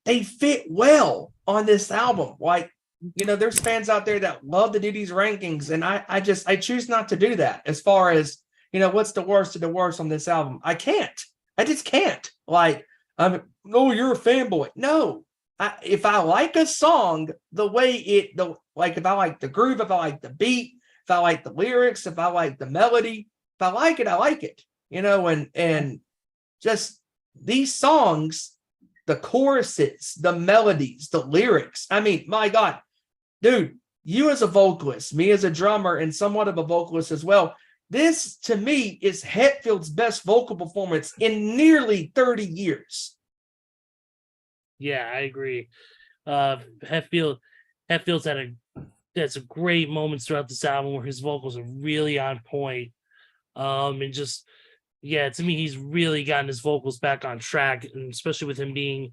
they fit well on this album. Like, there's fans out there that love to do these rankings, and I choose not to do that. As far as, what's the worst of the worst on this album? I just can't. Like, you're a fanboy. No, if I like a song, the way if I like the groove, if I like the beat, if I like the lyrics, if I like the melody, if I like it, I like it. And just these songs, the choruses, the melodies, the lyrics. I mean, my God, dude, you as a vocalist, me as a drummer, and somewhat of a vocalist as well, this, to me, is Hetfield's best vocal performance in nearly 30 years. Yeah, I agree. Hetfield's had some great moments throughout this album where his vocals are really on point. And just, yeah, to me, he's really gotten his vocals back on track, and especially with him being,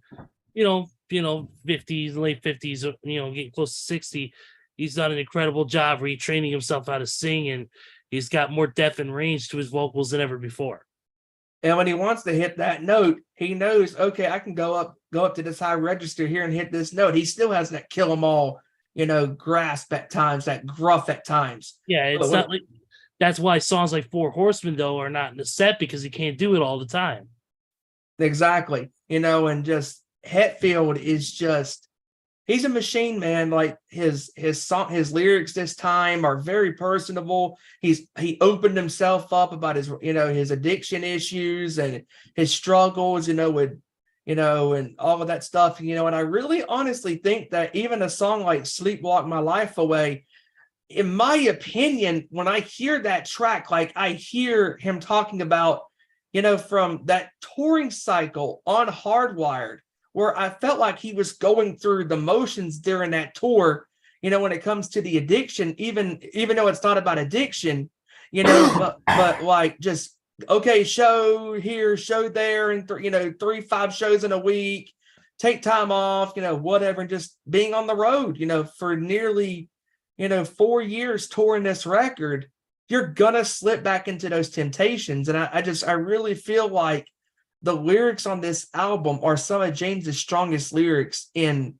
50s, late 50s, getting close to 60. He's done an incredible job retraining himself how to sing, and he's got more depth and range to his vocals than ever before. And when he wants to hit that note, he knows, okay, I can go up to this high register here and hit this note. He still has that kill 'em all, grasp at times, that gruff at times. Yeah, it's not like that's why songs like Four Horsemen though are not in the set because he can't do it all the time. Exactly. And just Hetfield is just, he's a machine, man. Like his lyrics this time are very personable. He opened himself up about his addiction issues and his struggles, with and all of that stuff, and I really honestly think that even a song like Sleepwalk My Life Away, in my opinion, when I hear that track, like I hear him talking about, from that touring cycle on Hardwired, where I felt like he was going through the motions during that tour, when it comes to the addiction, even though it's not about addiction, but like just, okay, show here, show there, and 3-5 shows in a week, take time off, whatever, and just being on the road, for nearly, 4 years touring this record, you're gonna slip back into those temptations. And I really feel like the lyrics on this album are some of James's strongest lyrics in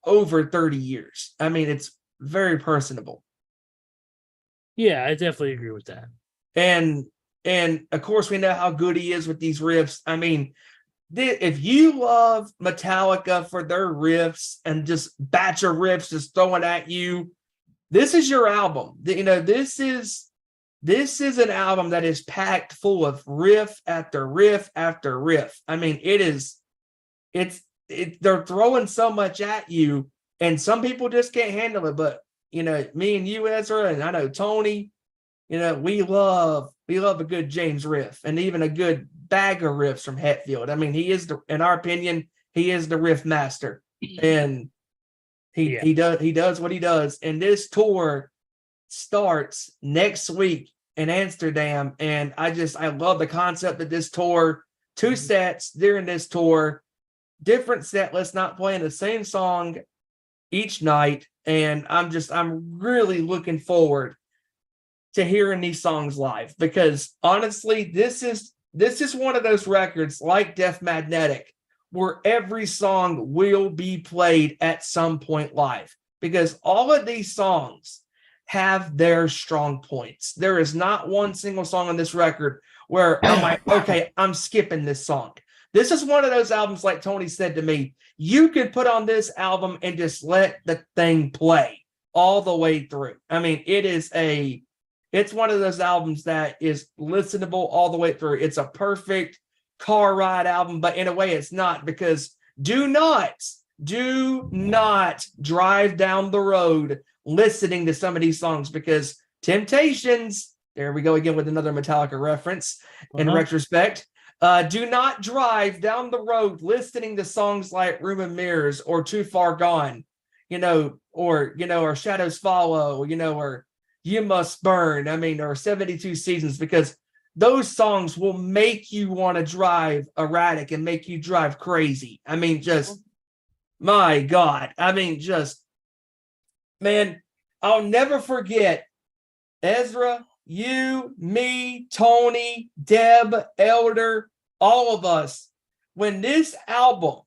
over 30 years. I mean, it's very personable. Yeah, I definitely agree with that. And of course, we know how good he is with these riffs. I mean, if you love Metallica for their riffs and just batch of riffs just throwing at you, this is your album. This is an album that is packed full of riff after riff after riff. I mean, they're throwing so much at you, and some people just can't handle it. But me and you, Ezra, and I know Tony, we love a good James riff, and even a good bag of riffs from Hetfield. I mean, in our opinion, he is the riff master, and he does what he does. And this tour starts next week in Amsterdam, and I love the concept of this tour. 2 sets during this tour, different set lists, not playing the same song each night, and I'm really looking forward to hearing these songs live, because honestly, this is one of those records like Death Magnetic where every song will be played at some point live, because all of these songs have their strong points. There is not one single song on this record where I'm like, okay, I'm skipping this song. This is one of those albums, like Tony said to me, you could put on this album and just let the thing play all the way through. I mean, it's one of those albums that is listenable all the way through. It's a perfect car ride album, but in a way it's not, because do not drive down the road listening to some of these songs, because Temptations, there we go again with another Metallica reference in retrospect, do not drive down the road listening to songs like Room of Mirrors or Too Far Gone, or Shadows Follow, or You Must Burn, or 72 Seasons, because those songs will make you want to drive erratic and make you drive crazy. I mean, just, my God. I mean, just, man, I'll never forget Ezra, you, me, Tony, Deb, Elder, all of us, when this album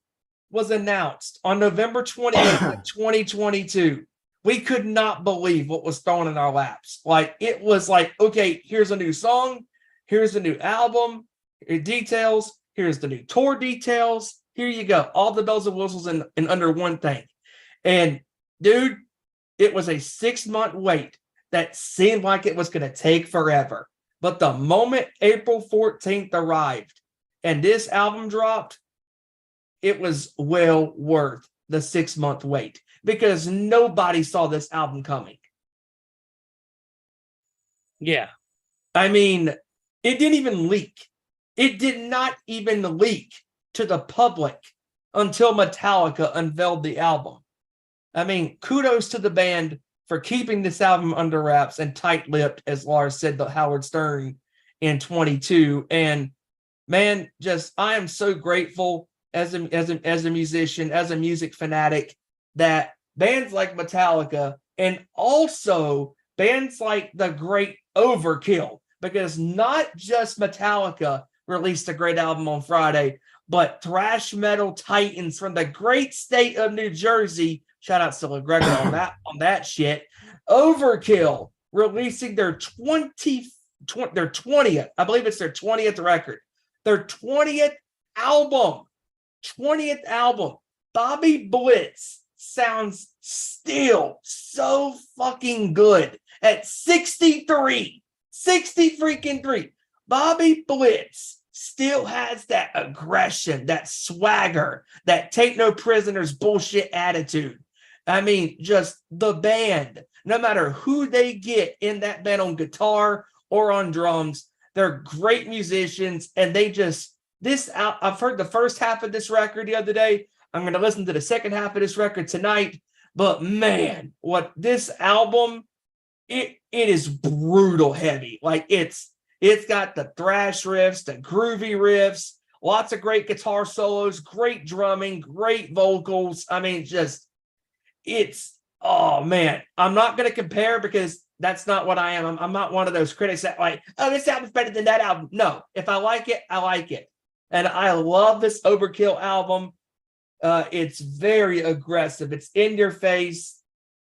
was announced on November 20th, 2022. We could not believe what was thrown in our laps. Like, it was like, okay, here's a new song. Here's the new album details. Here's the new tour details. Here you go. All the bells and whistles in under one thing. And dude, it was a 6-month wait that seemed like it was going to take forever. But the moment April 14th arrived and this album dropped, it was well worth the 6-month wait, because nobody saw this album coming. Yeah. I mean, it didn't even leak. It did not even leak to the public until Metallica unveiled the album. I mean, kudos to the band for keeping this album under wraps and tight-lipped, as Lars said to Howard Stern in 22. And man, I am so grateful as a musician, as a music fanatic, that bands like Metallica and also bands like the great Overkill, because not just Metallica released a great album on Friday, but thrash metal titans from the great state of New Jersey Shout outs to LaGregor on that shit. Overkill releasing their 20th, I believe it's their 20th record. Their 20th album. 20th album. Bobby Blitz sounds still so fucking good at 63. 60 freaking 3. Bobby Blitz still has that aggression, that swagger, that take no prisoners bullshit attitude. I mean, just the band, no matter who they get in that band on guitar or on drums, they're great musicians. And they just, I've heard the first half of this record the other day. I'm going to listen to the second half of this record tonight. But man, what this album, it is brutal heavy. Like it's got the thrash riffs, the groovy riffs, lots of great guitar solos, great drumming, great vocals. I mean, oh man, I'm not going to compare because that's not what I am. I'm not one of those critics that like, oh, this album's better than that album. No, if I like it, I like it. And I love this Overkill album. It's very aggressive. It's in your face.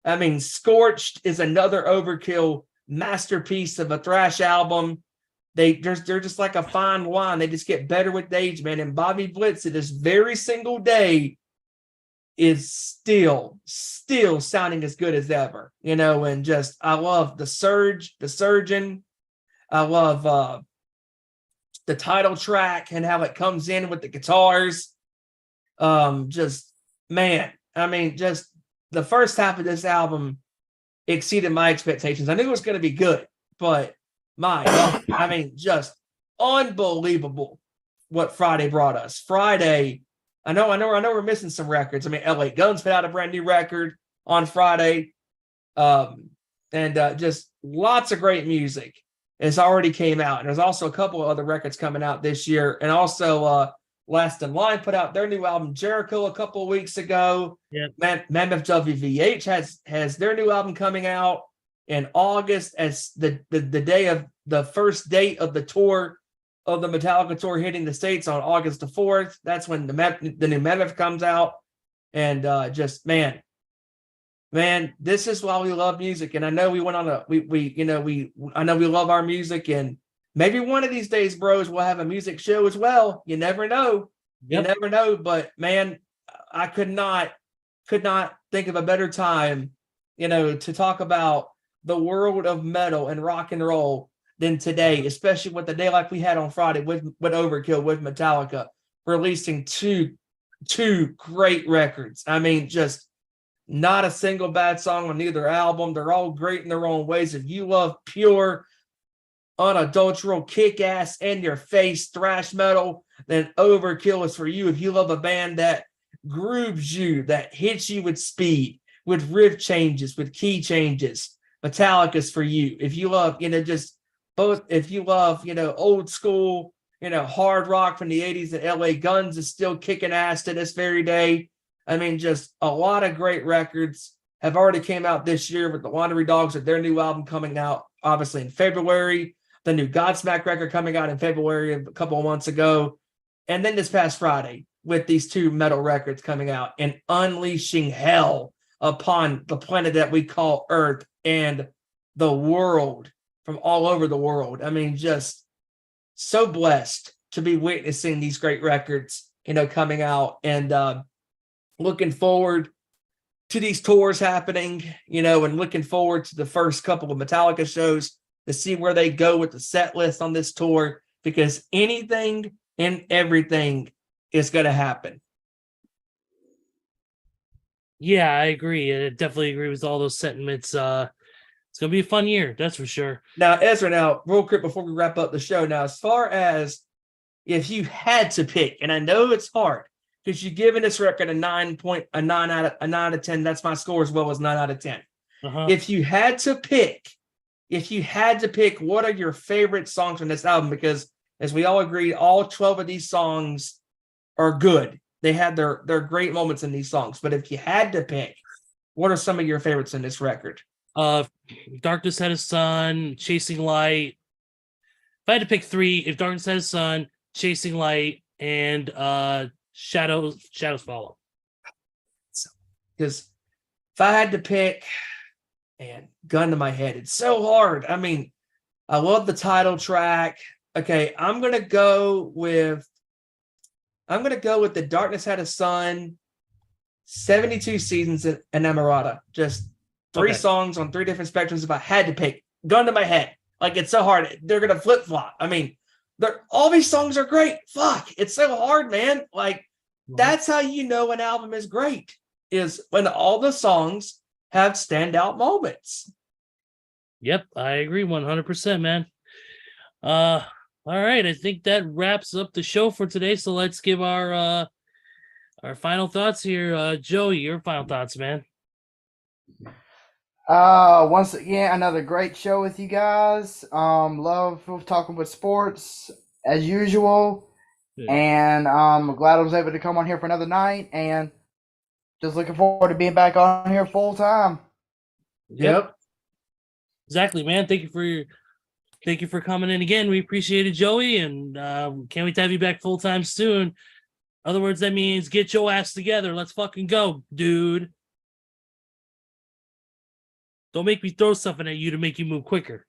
I mean, Scorched is another Overkill masterpiece of a thrash album. They're just like a fine wine. They just get better with age, man. And Bobby Blitz, at this very single day, is still sounding as good as ever, and just, I love the Surgeon. I love the title track and how it comes in with the guitars. Just, man, I mean, just the first half of this album exceeded my expectations. I knew it was going to be good, but my God, I mean, just unbelievable what Friday brought us. Friday, I know we're missing some records. I mean, LA Guns put out a brand new record on Friday. And just lots of great music has already came out. And there's also a couple of other records coming out this year. And also Last in Line put out their new album, Jericho, a couple of weeks ago. Yeah. Mammoth WVH has their new album coming out in August as the day of the first date of the tour of the Metallica tour hitting the States on August the 4th. That's when the new Memphis comes out. And just, man, this is why we love music. And I know we went on I know we love our music, and maybe one of these days, bros, we'll have a music show as well. You never know. Yep. You never know. But man, I could not think of a better time, to talk about the world of metal and rock and roll than today, especially with the day like we had on Friday with Overkill, with Metallica releasing two great records. I mean, just not a single bad song on either album. They're all great in their own ways. If you love pure, unadulterated, kick-ass, in-your-face thrash metal, then Overkill is for you. If you love a band that grooves you, that hits you with speed, with riff changes, with key changes, Metallica's for you. If you love, if you love, old school, hard rock from the 80s, and LA Guns is still kicking ass to this very day. I mean, just a lot of great records have already came out this year, with the Laundry Dogs with their new album coming out, obviously, in February. The new Godsmack record coming out in February a couple of months ago. And then this past Friday with these two metal records coming out and unleashing hell upon the planet that we call Earth and the world from all over the world. I mean, just so blessed to be witnessing these great records, coming out, and looking forward to these tours happening, and looking forward to the first couple of Metallica shows to see where they go with the set list on this tour, because anything and everything is going to happen. Yeah, I agree. I definitely agree with all those sentiments. It's going to be a fun year, that's for sure. Now, Ezra, real quick before we wrap up the show, now, as far as if you had to pick, and I know it's hard because you've given this record a 9 out of 10. That's my score as well, as 9 out of 10. Uh-huh. If you had to pick, what are your favorite songs from this album? Because as we all agreed, all 12 of these songs are good. They had their great moments in these songs. But if you had to pick, what are some of your favorites in this record? Darkness Had a Sun, Chasing Light. If I had to pick three, if Darkness Had a Sun, Chasing Light, and Shadows Follow. Because if I had to pick, and gun to my head, it's so hard. I mean, I love the title track. Okay, I'm gonna go with The Darkness Had a Sun, 72 Seasons in Enamorada. Just three songs on three different spectrums. If I had to pick, gun to my head. Like, it's so hard. They're gonna flip flop. I mean, all these songs are great. Fuck, it's so hard, man. Like, that's how you know an album is great, is when all the songs have standout moments. Yep, I agree 100%, man. All right, I think that wraps up the show for today. So let's give our final thoughts here. Joey, your final thoughts, man. Once again, another great show with you guys. Love talking with sports as usual. Yeah. And I'm glad I was able to come on here for another night, and just looking forward to being back on here full time. Yep. Exactly, man. Thank you for coming in again. We appreciate it, Joey, and can't wait to have you back full time soon. In other words, that means get your ass together. Let's fucking go, dude. Don't make me throw something at you to make you move quicker.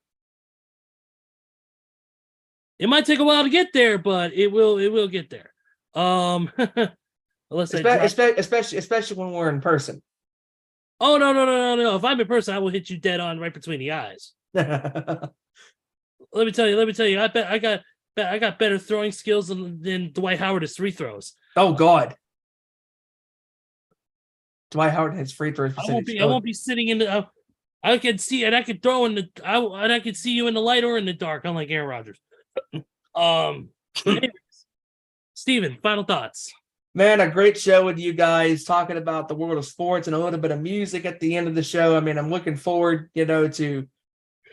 It might take a while to get there, but it will get there. Especially when we're in person. Oh no. If I'm in person, I will hit you dead on right between the eyes. Let me tell you, I bet I got better throwing skills than Dwight Howard his free throws. Oh God. Dwight Howard has free throws. I won't be sitting in the I can see, and I could throw in I could see you in the light or in the dark, unlike Aaron Rodgers. Anyways, Steven, final thoughts. Man, a great show with you guys talking about the world of sports and a little bit of music at the end of the show. I mean, I'm looking forward, to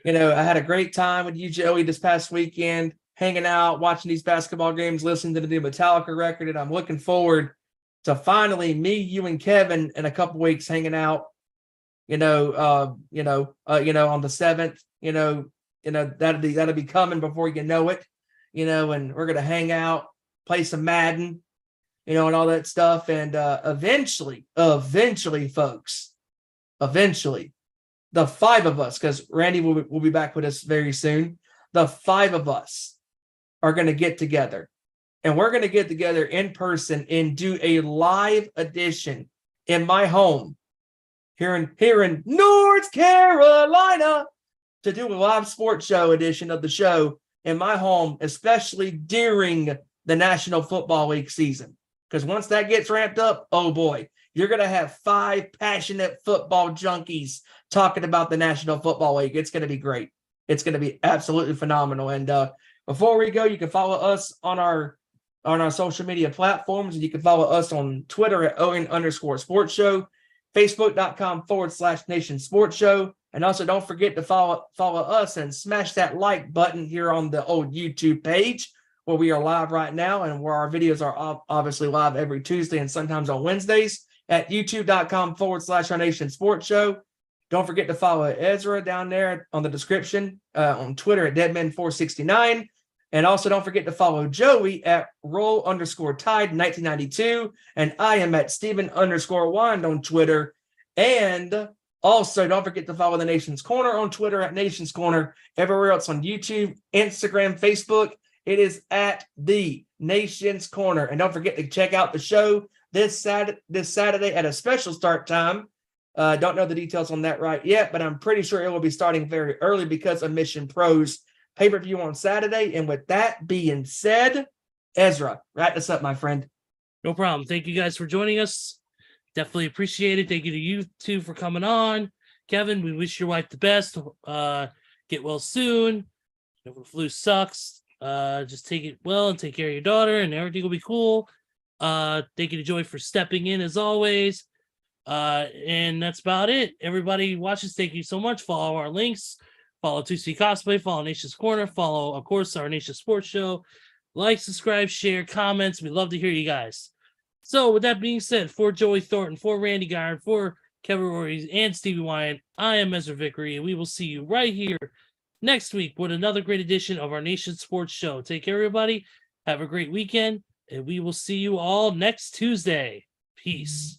I had a great time with you, Joey, this past weekend, hanging out, watching these basketball games, listening to the new Metallica record, and I'm looking forward to finally me, you, and Kevin in a couple weeks hanging out. On the 7th, that'll be coming before you know it, and we're gonna hang out, play some Madden, and all that stuff, and eventually, folks, the 5 of us, because Randy will be back with us very soon. The 5 of us are gonna get together, and we're gonna get together in person and do a live edition in my home here in North Carolina, to do a live sports show edition of the show in my home, especially during the National Football League season. Because once that gets ramped up, oh boy, you're going to have 5 passionate football junkies talking about the National Football League. It's going to be great. It's going to be absolutely phenomenal. And before we go, you can follow us on our social media platforms. You can follow us on Twitter at ON_sports show, Facebook.com/Nation Sports Show. And also don't forget to follow us and smash that like button here on the old YouTube page, where we are live right now and where our videos are obviously live every Tuesday and sometimes on Wednesdays at youtube.com/Nation Sports Show. Don't forget to follow Ezra down there on the description on Twitter at Deadman469. And also don't forget to follow Joey at roll_tide1992. And I am at Steven_Wyand on Twitter. And also don't forget to follow the Nation's Corner on Twitter at Nation's Corner. Everywhere else on YouTube, Instagram, Facebook, it is at the Nation's Corner. And don't forget to check out the show this Saturday at a special start time. Don't know the details on that right yet, but I'm pretty sure it will be starting very early because of Mission Pro's pay-per-view on Saturday. And with that being said, Ezra, wrap this up, my friend. No problem. Thank you guys for joining us. Definitely appreciate it. Thank you to you two for coming on. Kevin, we wish your wife the best. Get well soon. If the flu sucks, just take it well and take care of your daughter, and everything will be cool. Thank you to Joey for stepping in as always. And that's about it. Everybody watches, thank you so much. Follow our links. Follow 2C Cosplay, follow Nation's Corner, follow, of course, our Nation Sports Show. Like, subscribe, share, comments. We love to hear you guys. So, with that being said, for Joey Thornton, for Randy Guyer, for Kevin Rory, and Stevie Wyand, I am Ezra Vickery, and we will see you right here next week with another great edition of our Nation Sports Show. Take care, everybody. Have a great weekend, and we will see you all next Tuesday. Peace.